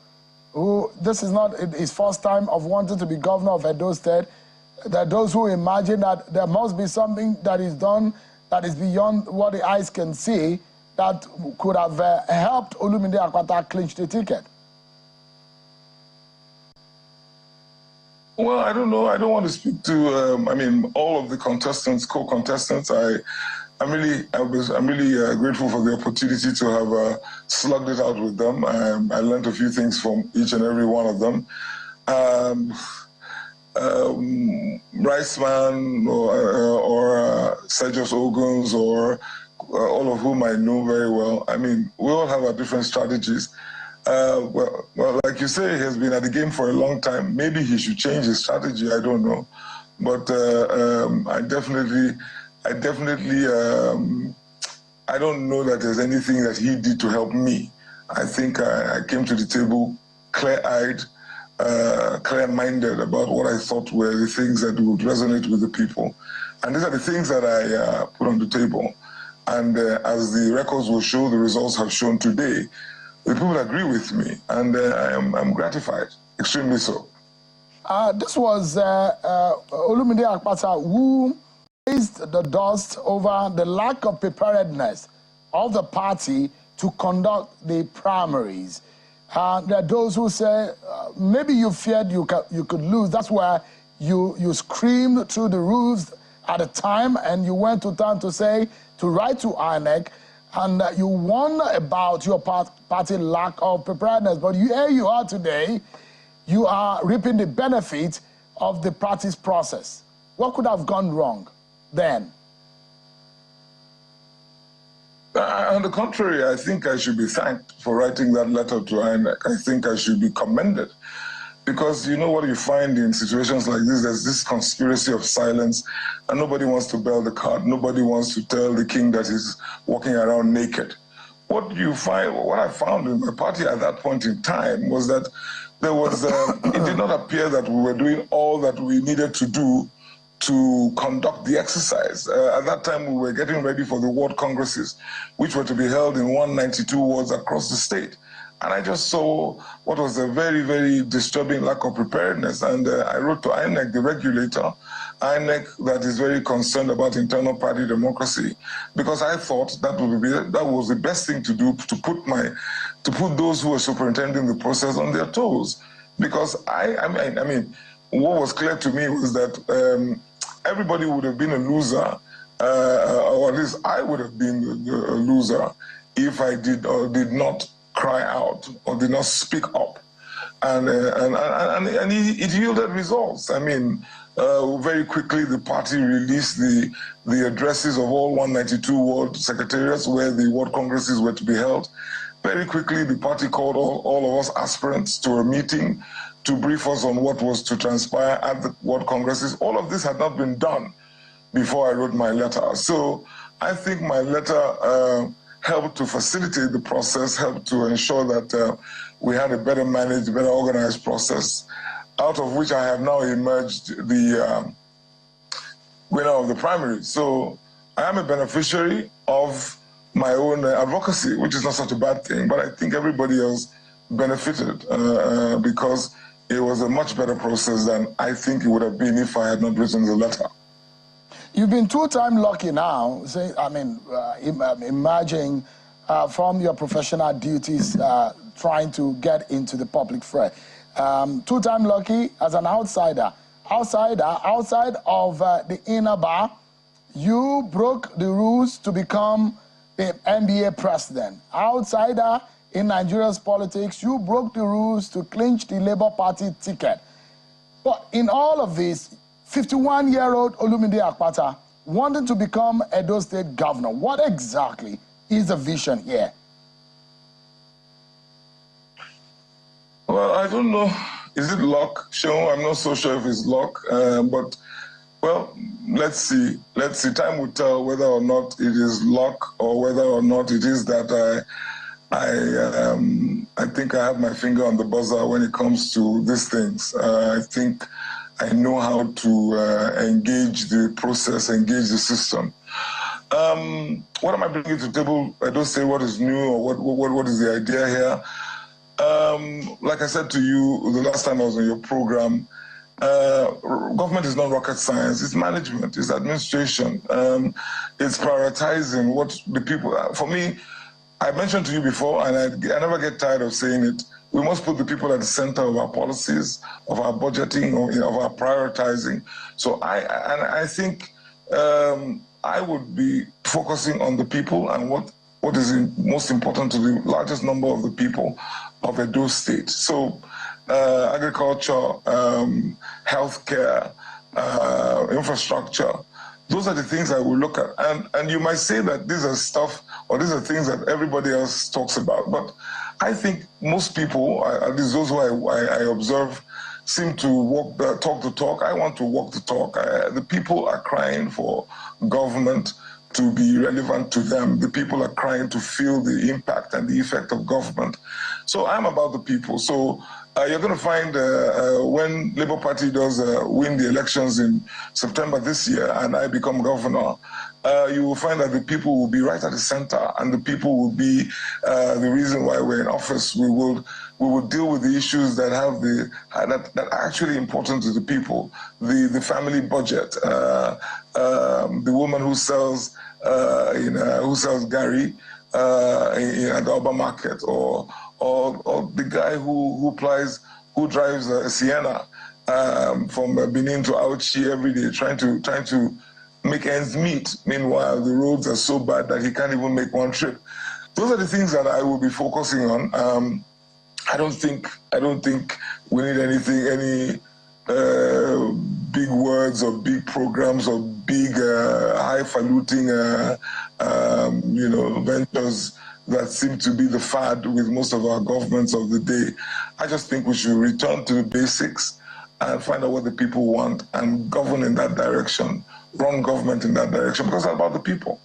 who this is not his first time of wanting to be governor of Edo State, there are those who imagine that there must be something that is done that is beyond what the eyes can see that could have helped Olumide Akpata clinch the ticket. Well, I don't know. I don't want to speak to, all of the contestants, co-contestants. I'm really grateful for the opportunity to have slugged it out with them. I learned a few things from each and every one of them. Rice Man or Sergius Oguns, or all of whom I know very well. We all have our different strategies. Well, like you say, he has been at the game for a long time. Maybe he should change his strategy. I don't know, but I don't know that there's anything that he did to help me. I think I came to the table clear-eyed, clear-minded about what I thought were the things that would resonate with the people, and these are the things that I put on the table. And as the records will show, the results have shown today. The people agree with me, and I'm gratified, extremely so. This was Olumide Akpata, who raised the dust over the lack of preparedness of the party to conduct the primaries. There are those who say, maybe you feared you could lose. That's why you screamed through the roofs at the time, and you went to town to write to INEC And you won about your party lack of preparedness. But here you are today, you are reaping the benefit of the party's process. What could have gone wrong then? On the contrary, I think I should be thanked for writing that letter to INEC. I think I should be commended. Because you know what you find in situations like this, there's this conspiracy of silence, and nobody wants to bear the card. Nobody wants to tell the king that he's walking around naked. What I found in my party at that point in time was that there was, it did not appear that we were doing all that we needed to do to conduct the exercise. At that time, we were getting ready for the ward congresses, which were to be held in 192 wards across the state. And I just saw what was a very, very disturbing lack of preparedness. And I wrote to INEC, the regulator, INEC that is very concerned about internal party democracy, because I thought that was the best thing to do, to put those who were superintending the process on their toes. Because I mean, what was clear to me was that everybody would have been a loser, or at least I would have been a loser if I did or did not cry out or did not speak up, and it yielded results. I mean, very quickly the party released the addresses of all 192 ward secretariats where the ward congresses were to be held. Very quickly the party called all of us aspirants to a meeting to brief us on what was to transpire at the ward congresses. All of this had not been done before I wrote my letter. So I think my letter helped to facilitate the process, helped to ensure that we had a better managed, better organized process, out of which I have now emerged the winner of the primary. So I am a beneficiary of my own advocacy, which is not such a bad thing, but I think everybody else benefited because it was a much better process than I think it would have been if I had not written the letter. You've been two-time lucky now, emerging from your professional duties, trying to get into the public fray. Two-time lucky as an outsider. Outside of the inner bar, you broke the rules to become the NBA president. Outsider in Nigeria's politics, you broke the rules to clinch the Labour Party ticket. But in all of this, 51-year-old Olumide Akpata wanting to become Edo State governor. What exactly is the vision here? Well, I don't know. Is it luck, Sean? I'm not so sure if it's luck, but, well, let's see. Let's see. Time will tell whether or not it is luck or whether or not it is that I think I have my finger on the buzzer when it comes to these things. I think I know how to engage the process, engage the system. What am I bringing to the table? I don't say what is new or what is the idea here. Like I said to you the last time I was on your program, government is not rocket science. It's management, it's administration. It's prioritizing what the people, for me, I mentioned to you before, and I never get tired of saying it, we must put the people at the center of our policies, of our budgeting, of our prioritizing. So I think I would be focusing on the people and what is most important to the largest number of the people of Edo State. So agriculture, healthcare, infrastructure, those are the things I will look at. And you might say that these are stuff, or these are things that everybody else talks about. But I think most people, at least those who I observe, seem to talk the talk. I want to walk the talk. The people are crying for government to be relevant to them. The people are crying to feel the impact and the effect of government. So I'm about the people. So you're going to find when Labour Party does win the elections in September this year and I become governor, you will find that the people will be right at the center, and the people will be the reason why we're in office. We will deal with the issues that have that are actually important to the people. The family budget, the woman who sells Gary at the urban market, or the guy who drives a Sienna from Benin to Auchi every day, trying to make ends meet. Meanwhile, the roads are so bad that he can't even make one trip. Those are the things that I will be focusing on. I don't think we need any big words or big programs or big highfalutin ventures that seem to be the fad with most of our governments of the day. I just think we should return to the basics and find out what the people want and govern in that direction, run government in that direction, because it's about the people.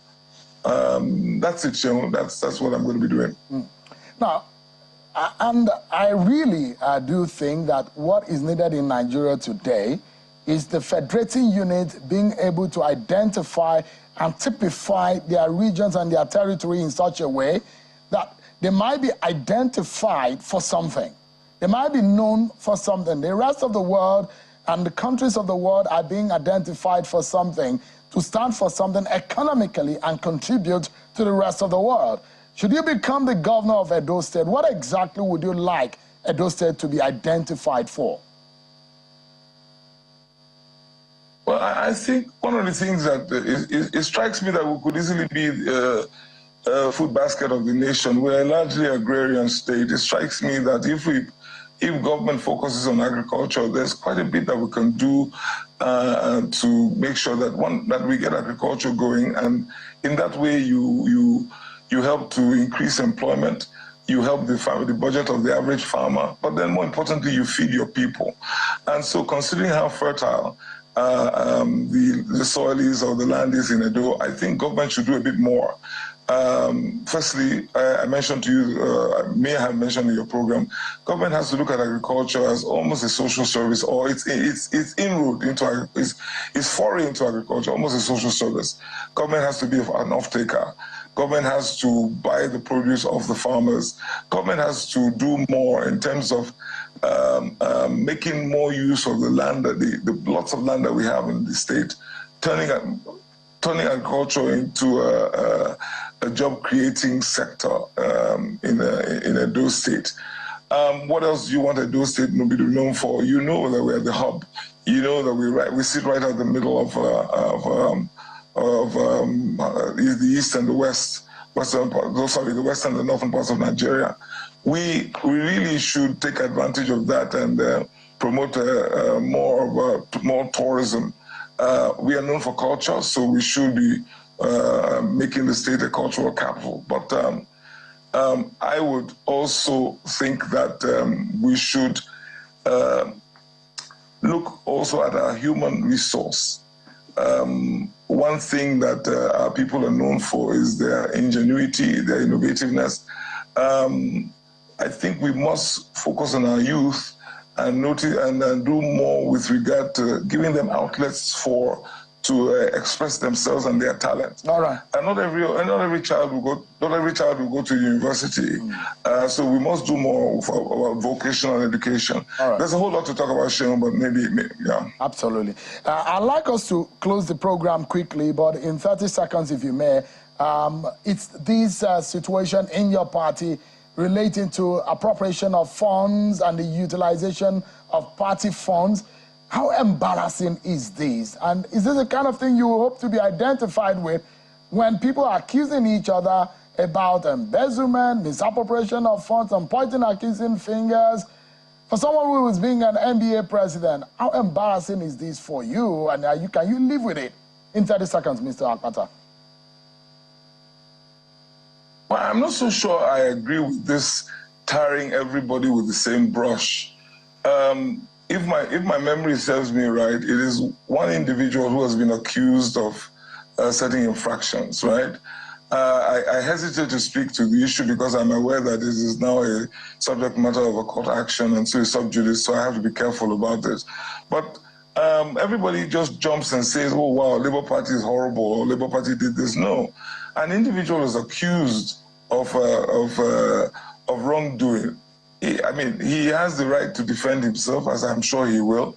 That's it, that's what I'm going to be doing. Now, and I really do think that what is needed in Nigeria today is the federating unit being able to identify and typify their regions and their territory in such a way that they might be identified for something. They might be known for something. The rest of the world and the countries of the world are being identified for something, to stand for something economically and contribute to the rest of the world. Should you become the governor of Edo State, what exactly would you like Edo State to be identified for? Well, I think one of the things that it strikes me that we could easily be a food basket of the nation. We're a largely agrarian state. It strikes me that if government focuses on agriculture, there's quite a bit that we can do to make sure that we get agriculture going, and in that way you help to increase employment, you help the budget of the average farmer, but then more importantly, you feed your people. And so considering how fertile the soil is or the land is in Edo, I think government should do a bit more. Firstly, I mentioned to you, I may have mentioned in your program, government has to look at agriculture as almost a social service, or it's inroad into, it's foray into agriculture, almost a social service. Government has to be an off-taker. Government has to buy the produce of the farmers. Government has to do more in terms of making more use of the land, the lots of land that we have in the state, turning agriculture into a job-creating sector in Edo State. What else do you want Edo State to be known for? You know that we're the hub. You know that we sit right at the middle of the east and the west, the west and the northern parts of Nigeria. We really should take advantage of that and promote more tourism. We are known for culture, so we should be making the state a cultural capital. But I would also think that we should look also at our human resource. One thing that our people are known for is their ingenuity, their innovativeness. I think we must focus on our youth and notice and do more with regard to giving them outlets to express themselves and their talent. All right. And not every child will go to university. So we must do more about vocational education. All right. There's a whole lot to talk about, Sean, but maybe yeah. Absolutely. I'd like us to close the program quickly, but in 30 seconds, if you may. It's this situation in your party relating to appropriation of funds and the utilization of party funds. How embarrassing is this? And is this the kind of thing you hope to be identified with when people are accusing each other about embezzlement, misappropriation of funds, and pointing accusing fingers? For someone who is being an NBA president, how embarrassing is this for you? And can you live with it? In 30 seconds, Mr. Akpata. Well, I'm not so sure I agree with this tarring everybody with the same brush. If my memory serves me right, it is one individual who has been accused of certain infractions, right? I hesitate to speak to the issue because I'm aware that this is now a subject matter of a court action and so it's sub judice, so I have to be careful about this. But everybody just jumps and says, oh, wow, Labour Party is horrible, or Labour Party did this. No, an individual is accused of wrongdoing. He has the right to defend himself, as I'm sure he will.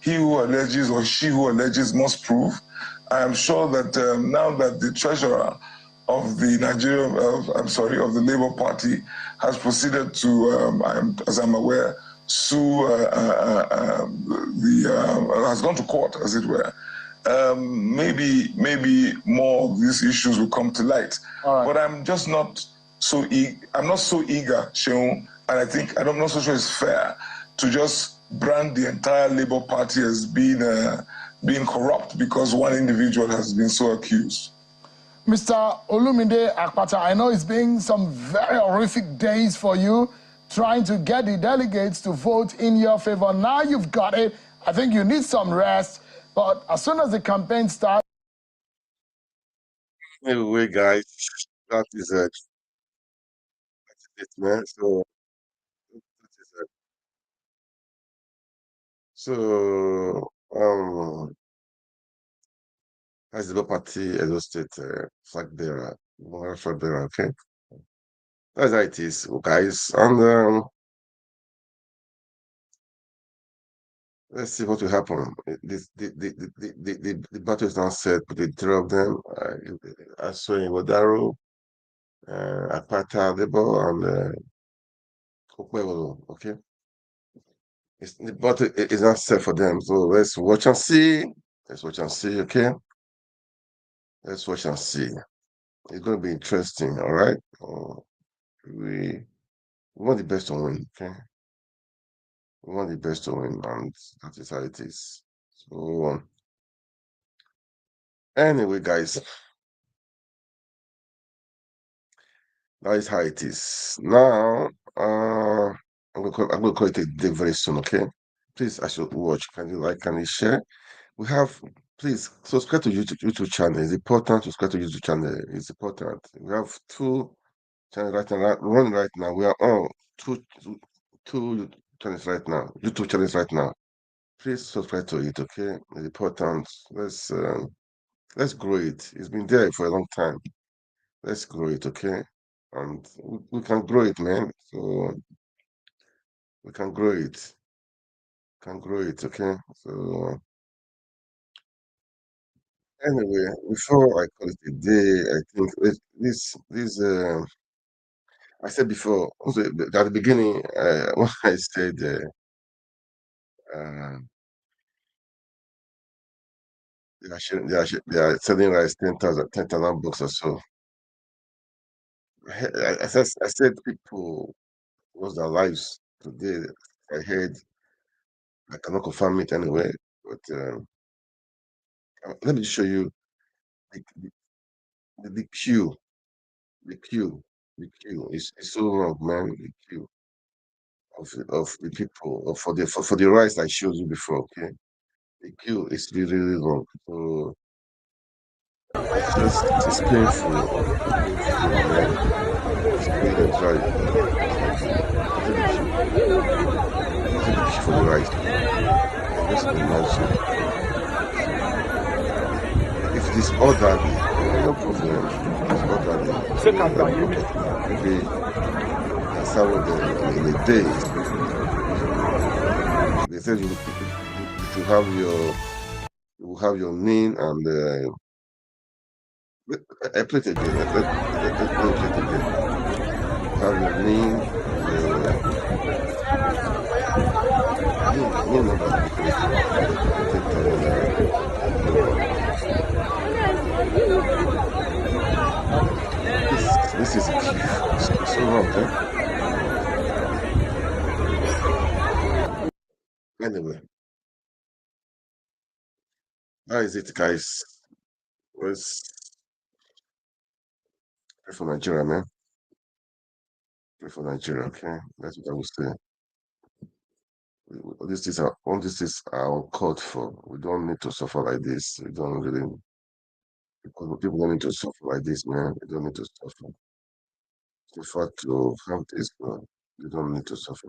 He who alleges or she who alleges must prove. I am sure that now that the treasurer of the of the Labour Party has proceeded to, as I'm aware, sue has gone to court, as it were, maybe more of these issues will come to light. But I'm just not so I'm not so eager, Seun, and I'm not so sure it's fair to just brand the entire Labour Party as being corrupt because one individual has been so accused. Mr. Olumide Akpata, I know it's been some very horrific days for you trying to get the delegates to vote in your favor. Now you've got it. I think you need some rest. But as soon as the campaign starts... Anyway, guys, that is it, man. So, that is it. So, as the Labour Party, Edo State flag bearer, moral flag bearer, okay? That's how it is, guys. And let's see what will happen. The battle is now set between the three of them. I saw in Wadaro, Akpata, Labour, and Okwewolo, okay? The battle is not set for them. So let's watch and see. Let's watch and see, okay? Let's watch and see. It's going to be interesting, all right? We want the best to win, okay? We want the best to win, and that is how it is. So, anyway, guys, that is how it is. Now, I'm going to call it a day very soon, okay? Please, I should watch. Can you like, can you share? We have, please, subscribe to YouTube channel. It's important to subscribe to YouTube channel. It's important. We have 2 channels right now, running right now. We are on two channels right now, YouTube channels right now. Please subscribe to it, okay? It's important. Let's grow it. It's been there for a long time. Let's grow it, okay? And we can grow it, man. So we can grow it. Can grow it, okay? So anyway, before I call it a day, I think this I said before also at the beginning when I said they are selling rice 10,000 bucks or so. I said people lost their lives today. I heard, I cannot confirm it anyway, but let me show you the, the queue. The queue is so long, man. The queue of the people for the rice I showed you before. Okay, the queue is really long. So it's painful. It's painful, man. It's really dry. It's the queue for the rice. Just imagine. If it is orderly, no problem. It's orderly. Maybe that's how in a day. They said you have your name and I play it again. Let me play it again. You have your name and name number. This is so wrong, eh? Anyway, how is it, guys? Let's pray for Nigeria, man. Pray for Nigeria, okay? That's what I would say. All these things are uncalled for. We don't need to suffer like this. We don't really. People don't need to suffer like this, man. They don't need to suffer. The fact to have this, you don't need to suffer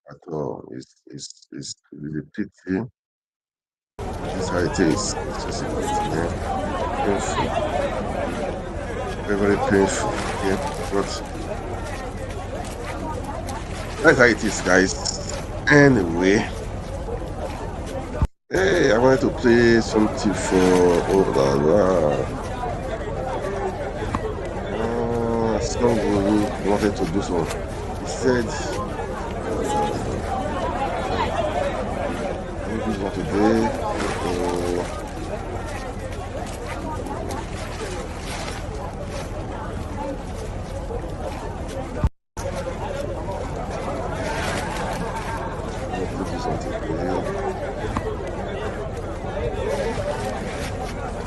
at all. It's really pity. That's how it is. It's just a pity, man. Painful. Very, very painful. Yeah, but that's how it is, guys. Anyway, hey, I wanted to play something for someone who wanted to do some. He said, maybe not today.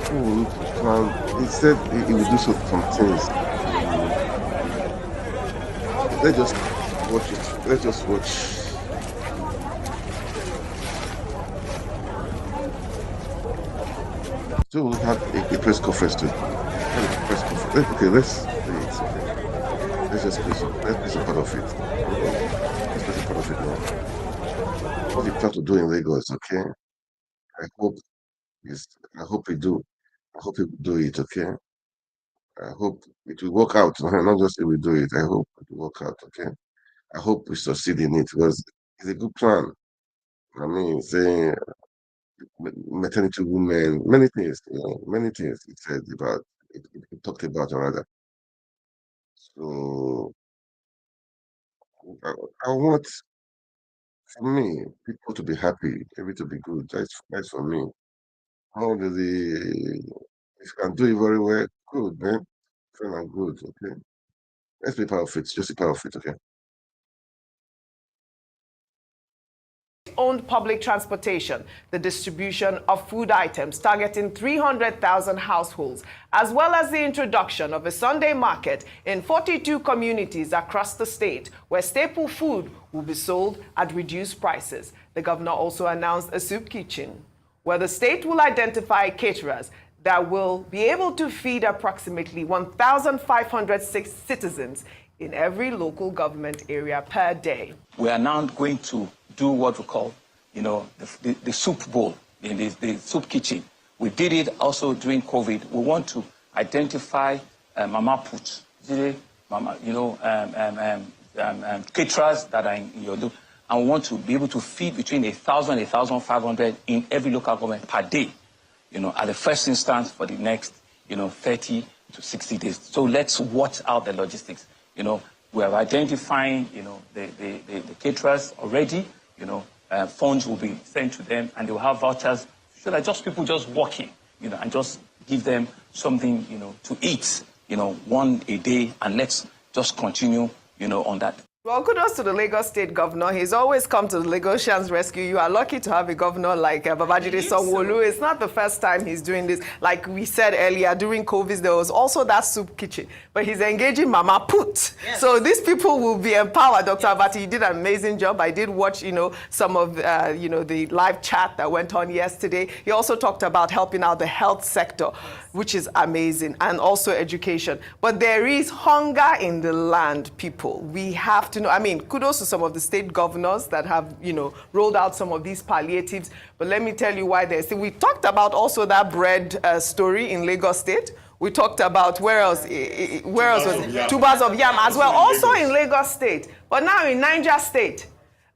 He said he would do some things. Let's just watch it. Let's just watch. So we'll have a press conference too. Okay, let's just play some part of it. Let's play some part of it now. What he plan to do in Lagos, okay? I hope we do. I hope he will do it, okay? I hope it will work out. Not just if we do it. I hope it will work out, okay? I hope we succeed in it because it's a good plan. I mean, saying maternity women, many things, many things it said about, it talked about rather. So I want, for me, people to be happy, everything to be good. That's for me. How do if you can do it very well, good, man. Fine and good, okay. Let's be part of it. Just be part of it, okay. Owned public transportation, the distribution of food items targeting 300,000 households, as well as the introduction of a Sunday market in 42 communities across the state where staple food will be sold at reduced prices. The governor also announced a soup kitchen where the state will identify caterers that will be able to feed approximately 1,500 citizens in every local government area per day. We are now going to do what we call, the soup bowl, the soup kitchen. We did it also during COVID. We want to identify mama put, caterers that are in your loop, and we want to be able to feed between 1,000 and 1,500 in every local government per day, at the first instance for the next, 30 to 60 days. So let's watch out the logistics. We are identifying, the caterers already. Funds will be sent to them, and they will have vouchers. So that just people just walking, and just give them something, to eat, one a day, and let's just continue, on that. Well, kudos to the Lagos State governor. He's always come to the Lagosians' rescue. You are lucky to have a governor like Babajide Sanwo-Olu. It's not the first time he's doing this. Like we said earlier, during COVID, there was also that soup kitchen. But he's engaging Mama Put. Yes. So these people will be empowered. Dr. Abati, you did an amazing job. I did watch, some of, the live chat that went on yesterday. He also talked about helping out the health sector, which is amazing, and also education. But there is hunger in the land, people. We have to know. I mean, kudos to some of the state governors that have, rolled out some of these palliatives. But let me tell you why they're still. We talked about also that bread story in Lagos State. We talked about where else was it? Tubers of yam as well, also in Lagos State. But now in Niger State,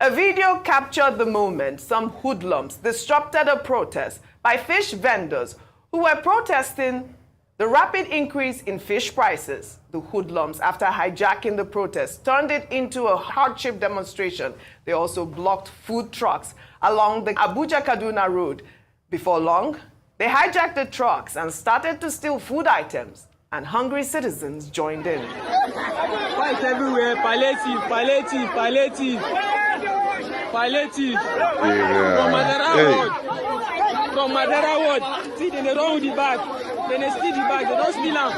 a video captured the moment some hoodlums disrupted a protest by fish vendors who were protesting the rapid increase in fish prices. The hoodlums, after hijacking the protest, turned it into a hardship demonstration. They also blocked food trucks along the Abuja-Kaduna road. Before long, they hijacked the trucks and started to steal food items, and hungry citizens joined in. Fight everywhere, palliative, palliative, palliative, palliative. From Madara Ward. From Madara Ward. See, they run with the bag. Then they steal the bag. They don't steal them.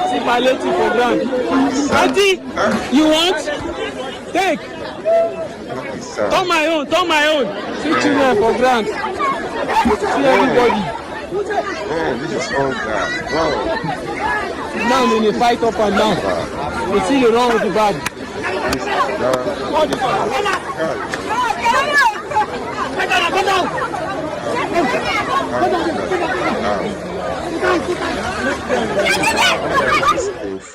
See, palliative for ground. Auntie, you want? Take. Turn my own, turn my own. See children for ground. See everybody. Man, this is all God. Wow. Now they fight up and down. You see the run with the bag.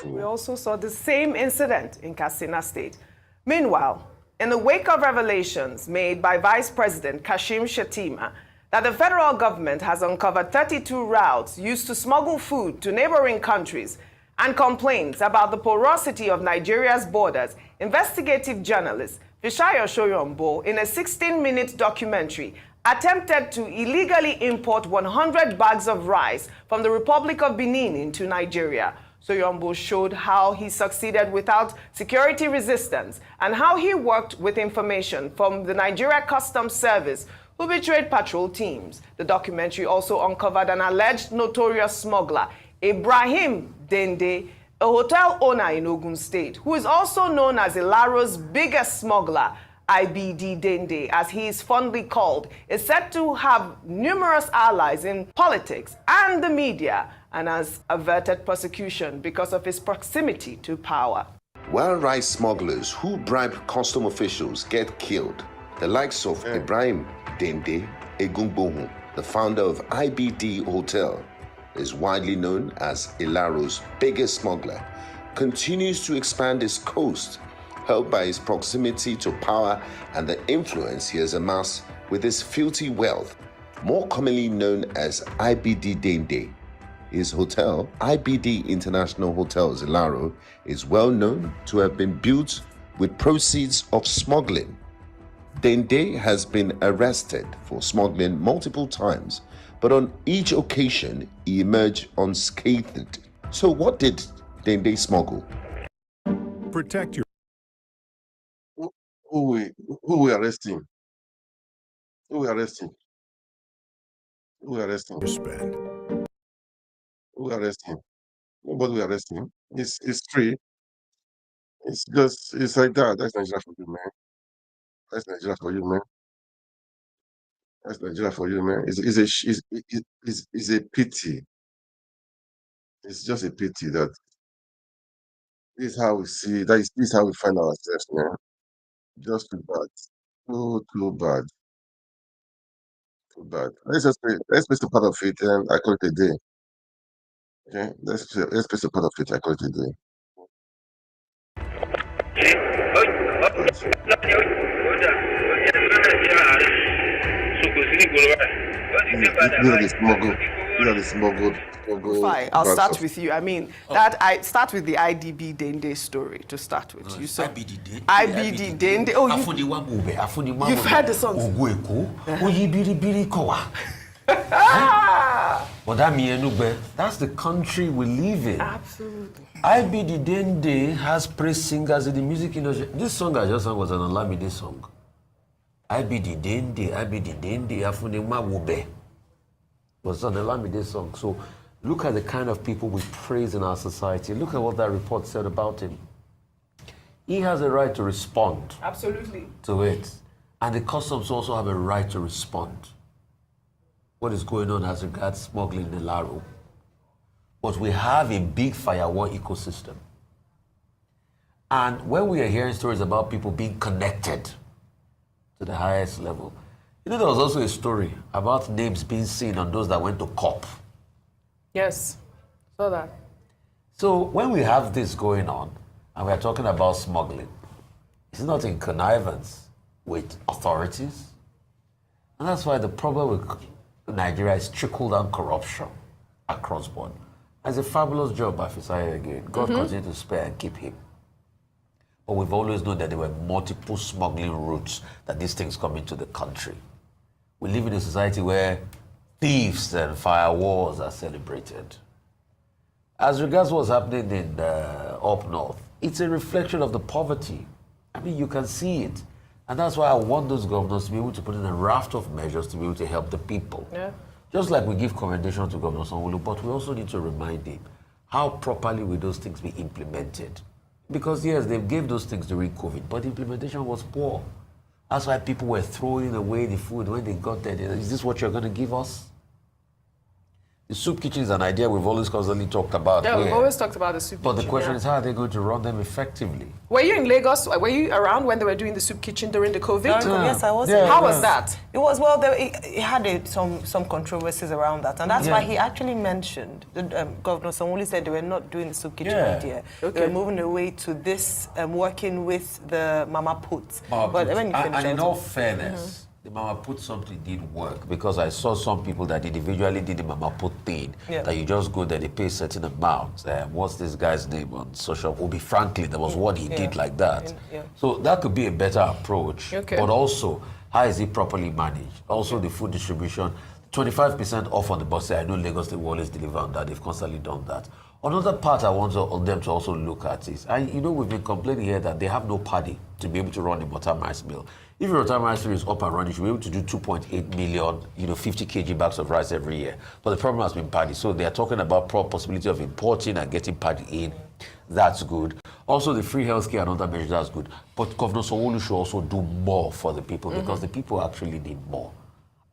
We also saw the same incident in Katsina State. Meanwhile, in the wake of revelations made by Vice President Kashim Shettima that the federal government has uncovered 32 routes used to smuggle food to neighboring countries, and complaints about the porosity of Nigeria's borders, investigative journalist Fishayo Soyombo, in a 16-minute documentary, attempted to illegally import 100 bags of rice from the Republic of Benin into Nigeria. Soyombo showed how he succeeded without security resistance and how he worked with information from the Nigeria Customs Service, who betrayed patrol teams. The documentary also uncovered an alleged notorious smuggler, Ibrahim Dende, a hotel owner in Ogun State, who is also known as Ilaro's biggest smuggler. IBD Dende, as he is fondly called, is said to have numerous allies in politics and the media and has averted prosecution because of his proximity to power. While rice smugglers who bribe custom officials get killed, the likes of Ibrahim Dende Egungbohun, the founder of IBD Hotel, is widely known as Ilaro's biggest smuggler, continues to expand his coast, helped by his proximity to power and the influence he has amassed with his filthy wealth, more commonly known as IBD Dende. His hotel, IBD International Hotels Ilaro, is well known to have been built with proceeds of smuggling. Dende has been arrested for smuggling multiple times, but on each occasion he emerged unscathed. So what did Dende smuggle? Protect your... Who we arresting? Who we arresting? Who we arresting? Spend. Who we arresting? Nobody we arresting. It's free. It's like that. That's Nigeria for you, man. That's Nigeria for you, man. That's Nigeria for you, man. It's a pity. It's just a pity that this is how we see. This is how we find ourselves, man. Just too bad. Too bad. Too bad. Let's place a part of it and I call it a day. Okay? Let's place a part of it, I call it a day. These are the smuggled. Fine, I'll start with you. I mean, I start with the IDB Dende story to start with. You saw IBD Dende. Oh, you've heard the songs. That's the country we live in. Absolutely. IBD Dende has praised singers in the music industry. This song I just sang was an Olamide song. IBD Dende, Afunima Wube. Was an Olamide song. So look at the kind of people we praise in our society. Look at what that report said about him. He has a right to respond. Absolutely. To it. And the customs also have a right to respond. What is going on as regards smuggling in Ilaro. But we have a big firewall ecosystem. And when we are hearing stories about people being connected to the highest level, you know, there was also a story about names being seen on those that went to COP. Yes, saw that. So when we have this going on, and we're talking about smuggling, it's not in connivance with authorities. And that's why the problem with Nigeria is trickle-down corruption across board. It's a fabulous job by Fisaya again. God continue to spare and keep him. But we've always known that there were multiple smuggling routes that these things come into the country. We live in a society where thieves and firewalls are celebrated. As regards what's happening in up north, it's a reflection of the poverty. I mean, you can see it. And that's why I want those governors to be able to put in a raft of measures to be able to help the people. Yeah. Just like we give commendation to Governor Sanwo-Olu, but we also need to remind him how properly will those things be implemented. Because yes, they gave those things during COVID, but the implementation was poor. That's why people were throwing away the food when they got there. Is this what you're going to give us? The soup kitchen is an idea we've always constantly talked about. Yeah, we've always talked about the soup kitchen. But the question is, how are they going to run them effectively? Were you in Lagos? Were you around when they were doing the soup kitchen during the COVID? Yes, I was. How was that? It was, well, it had some controversies around that. And that's why he actually mentioned, Governor Sanwo-Olu said they were not doing the soup kitchen idea. Okay. They were moving away to this, working with the Mama Put. But when you finish, and in all fairness, the Mama Put something did work, because I saw some people that individually did the Mama Put thing, that you just go there, they pay a certain amount. What's this guy's name on social? Obi Franklin, there was one he did like that. So that could be a better approach. Okay. But also, how is it properly managed? Also, the food distribution, 25% off on the bus. I know Lagos, they will always deliver on that. They've constantly done that. Another part I want them to also look at is, and you know, we've been complaining here that they have no paddy to be able to run a butter rice mill. If your butter rice mill is up and running, you should be able to do 2.8 million, 50 kg bags of rice every year. But the problem has been paddy. So they are talking about possibility of importing and getting paddy in. That's good. Also, the free healthcare and other measures, that's good. But Governor Sanwo-Olu should also do more for the people because the people actually need more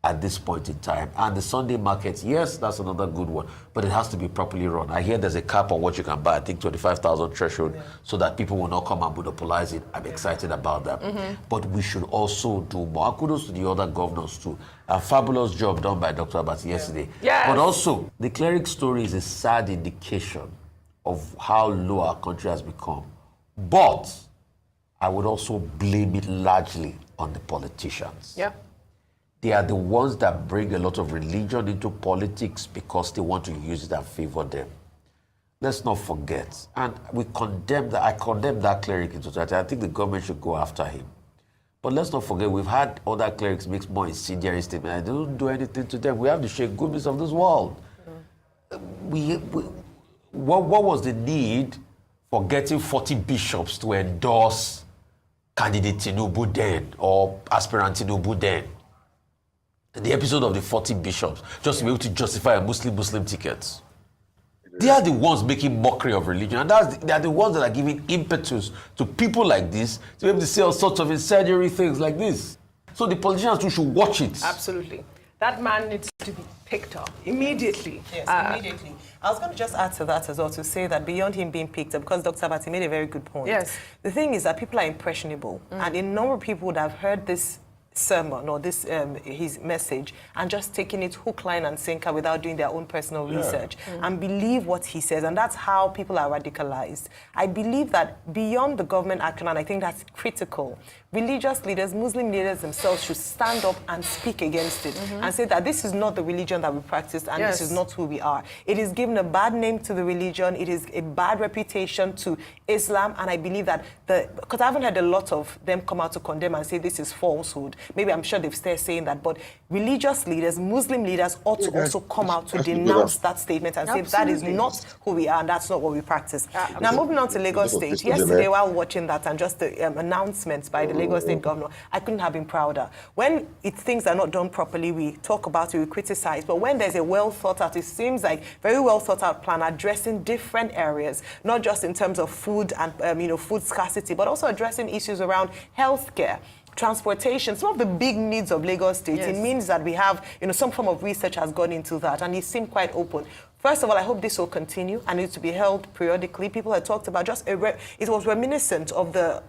at this point in time. And the Sunday markets, yes, that's another good one, but it has to be properly run. I hear there's a cap on what you can buy, I think 25,000 threshold, so that people will not come and monopolize it. I'm excited about that. But we should also do more. And kudos to the other governors too. A fabulous job done by Dr. Abati yesterday. Yes. But also, the cleric story is a sad indication of how low our country has become. But I would also blame it largely on the politicians. Yeah. They are the ones that bring a lot of religion into politics because they want to use it and favor them. Let's not forget. And we condemn that. I condemn that cleric in society. I think the government should go after him. But let's not forget, we've had other clerics make more incendiary statements. I don't do anything to them. We have the Sheikh Gubis of this world. What was the need for getting 40 bishops to endorse candidate Tinubu then or aspirant Tinubu then? The episode of the 40 bishops, just to be able to justify a Muslim ticket. They are the ones making mockery of religion, and they are the ones that are giving impetus to people like this to be able to say all sorts of incendiary things like this. So the politicians too should watch it. Absolutely. That man needs to be picked up immediately. Yes, immediately. I was going to just add to that as well, to say that beyond him being picked up, because Dr. Abati made a very good point. Yes. The thing is that people are impressionable, and a number of people would have heard this sermon or this his message and just taking it hook, line and sinker without doing their own personal research and believe what he says, and that's how people are radicalized. I believe that beyond the government action, and I think that's critical, religious leaders, Muslim leaders themselves should stand up and speak against it and say that this is not the religion that we practice and this is not who we are. It is given a bad name to the religion, it is a bad reputation to Islam, and I believe that because I haven't had a lot of them come out to condemn and say this is falsehood. Maybe I'm sure they've started saying that, but religious leaders, Muslim leaders ought to also come out to denounce that statement and say that is not who we are and that's not what we practice. Now, moving on to Lagos State. Yesterday, while watching that and just the announcements by the Lagos State governor, I couldn't have been prouder. When things are not done properly, we talk about it, we criticize, but when there's a well thought out, it seems like very well thought out plan addressing different areas, not just in terms of food and food scarcity, but also addressing issues around healthcare, transportation, some of the big needs of Lagos State. It means that we have, some form of research has gone into that, and it seemed quite open. First of all, I hope this will continue and it's to be held periodically. People had talked about it was reminiscent of the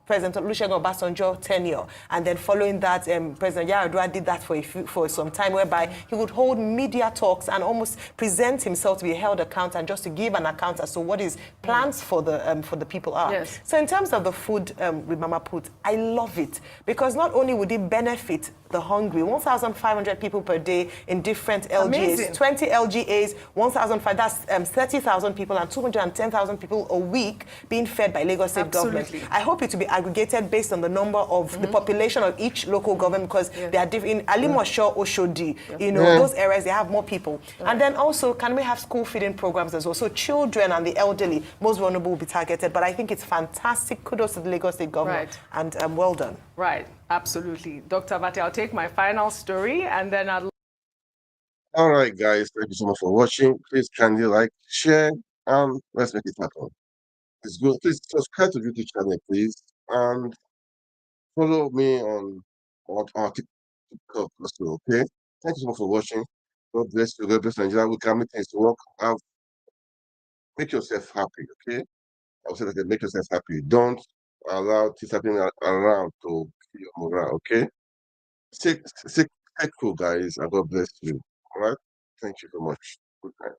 President Olusegun Obasanjo tenure, and then following that, President Yar'Adua did that for some time, whereby he would hold media talks and almost present himself to be held account and just to give an account as to what his plans for the people are. Yes. So in terms of the food with Mama Put, I love it because not only would it benefit the hungry, 1,500 people per day in different LGAs, Amazing. 20 LGAs, 1,500, that's 30,000 people and 210,000 people a week being fed by Lagos State government. I hope it to be aggregated based on the number of the population of each local government, because they are different. In Alimosho, Oshodi, those areas, they have more people. And then also, can we have school feeding programs as well? So children and the elderly, most vulnerable, will be targeted. But I think it's fantastic. Kudos to the Lagos State government. And well done. Right, absolutely. Dr. Abati, I'll take my final story and then I'll... All right, guys. Thank you so much for watching. Please kindly like, share, and let's make it happen. It's good. Please subscribe to the YouTube channel, please. And follow me on our TikTok also, okay? Thank you so much for watching. God bless you. God bless Nigeria. We can make things work out. Make yourself happy, okay? I would say that make yourself happy. Don't allow things happening around to kill your morale, okay? Stay cool, guys, and God bless you. All right? Thank you so much. Good night.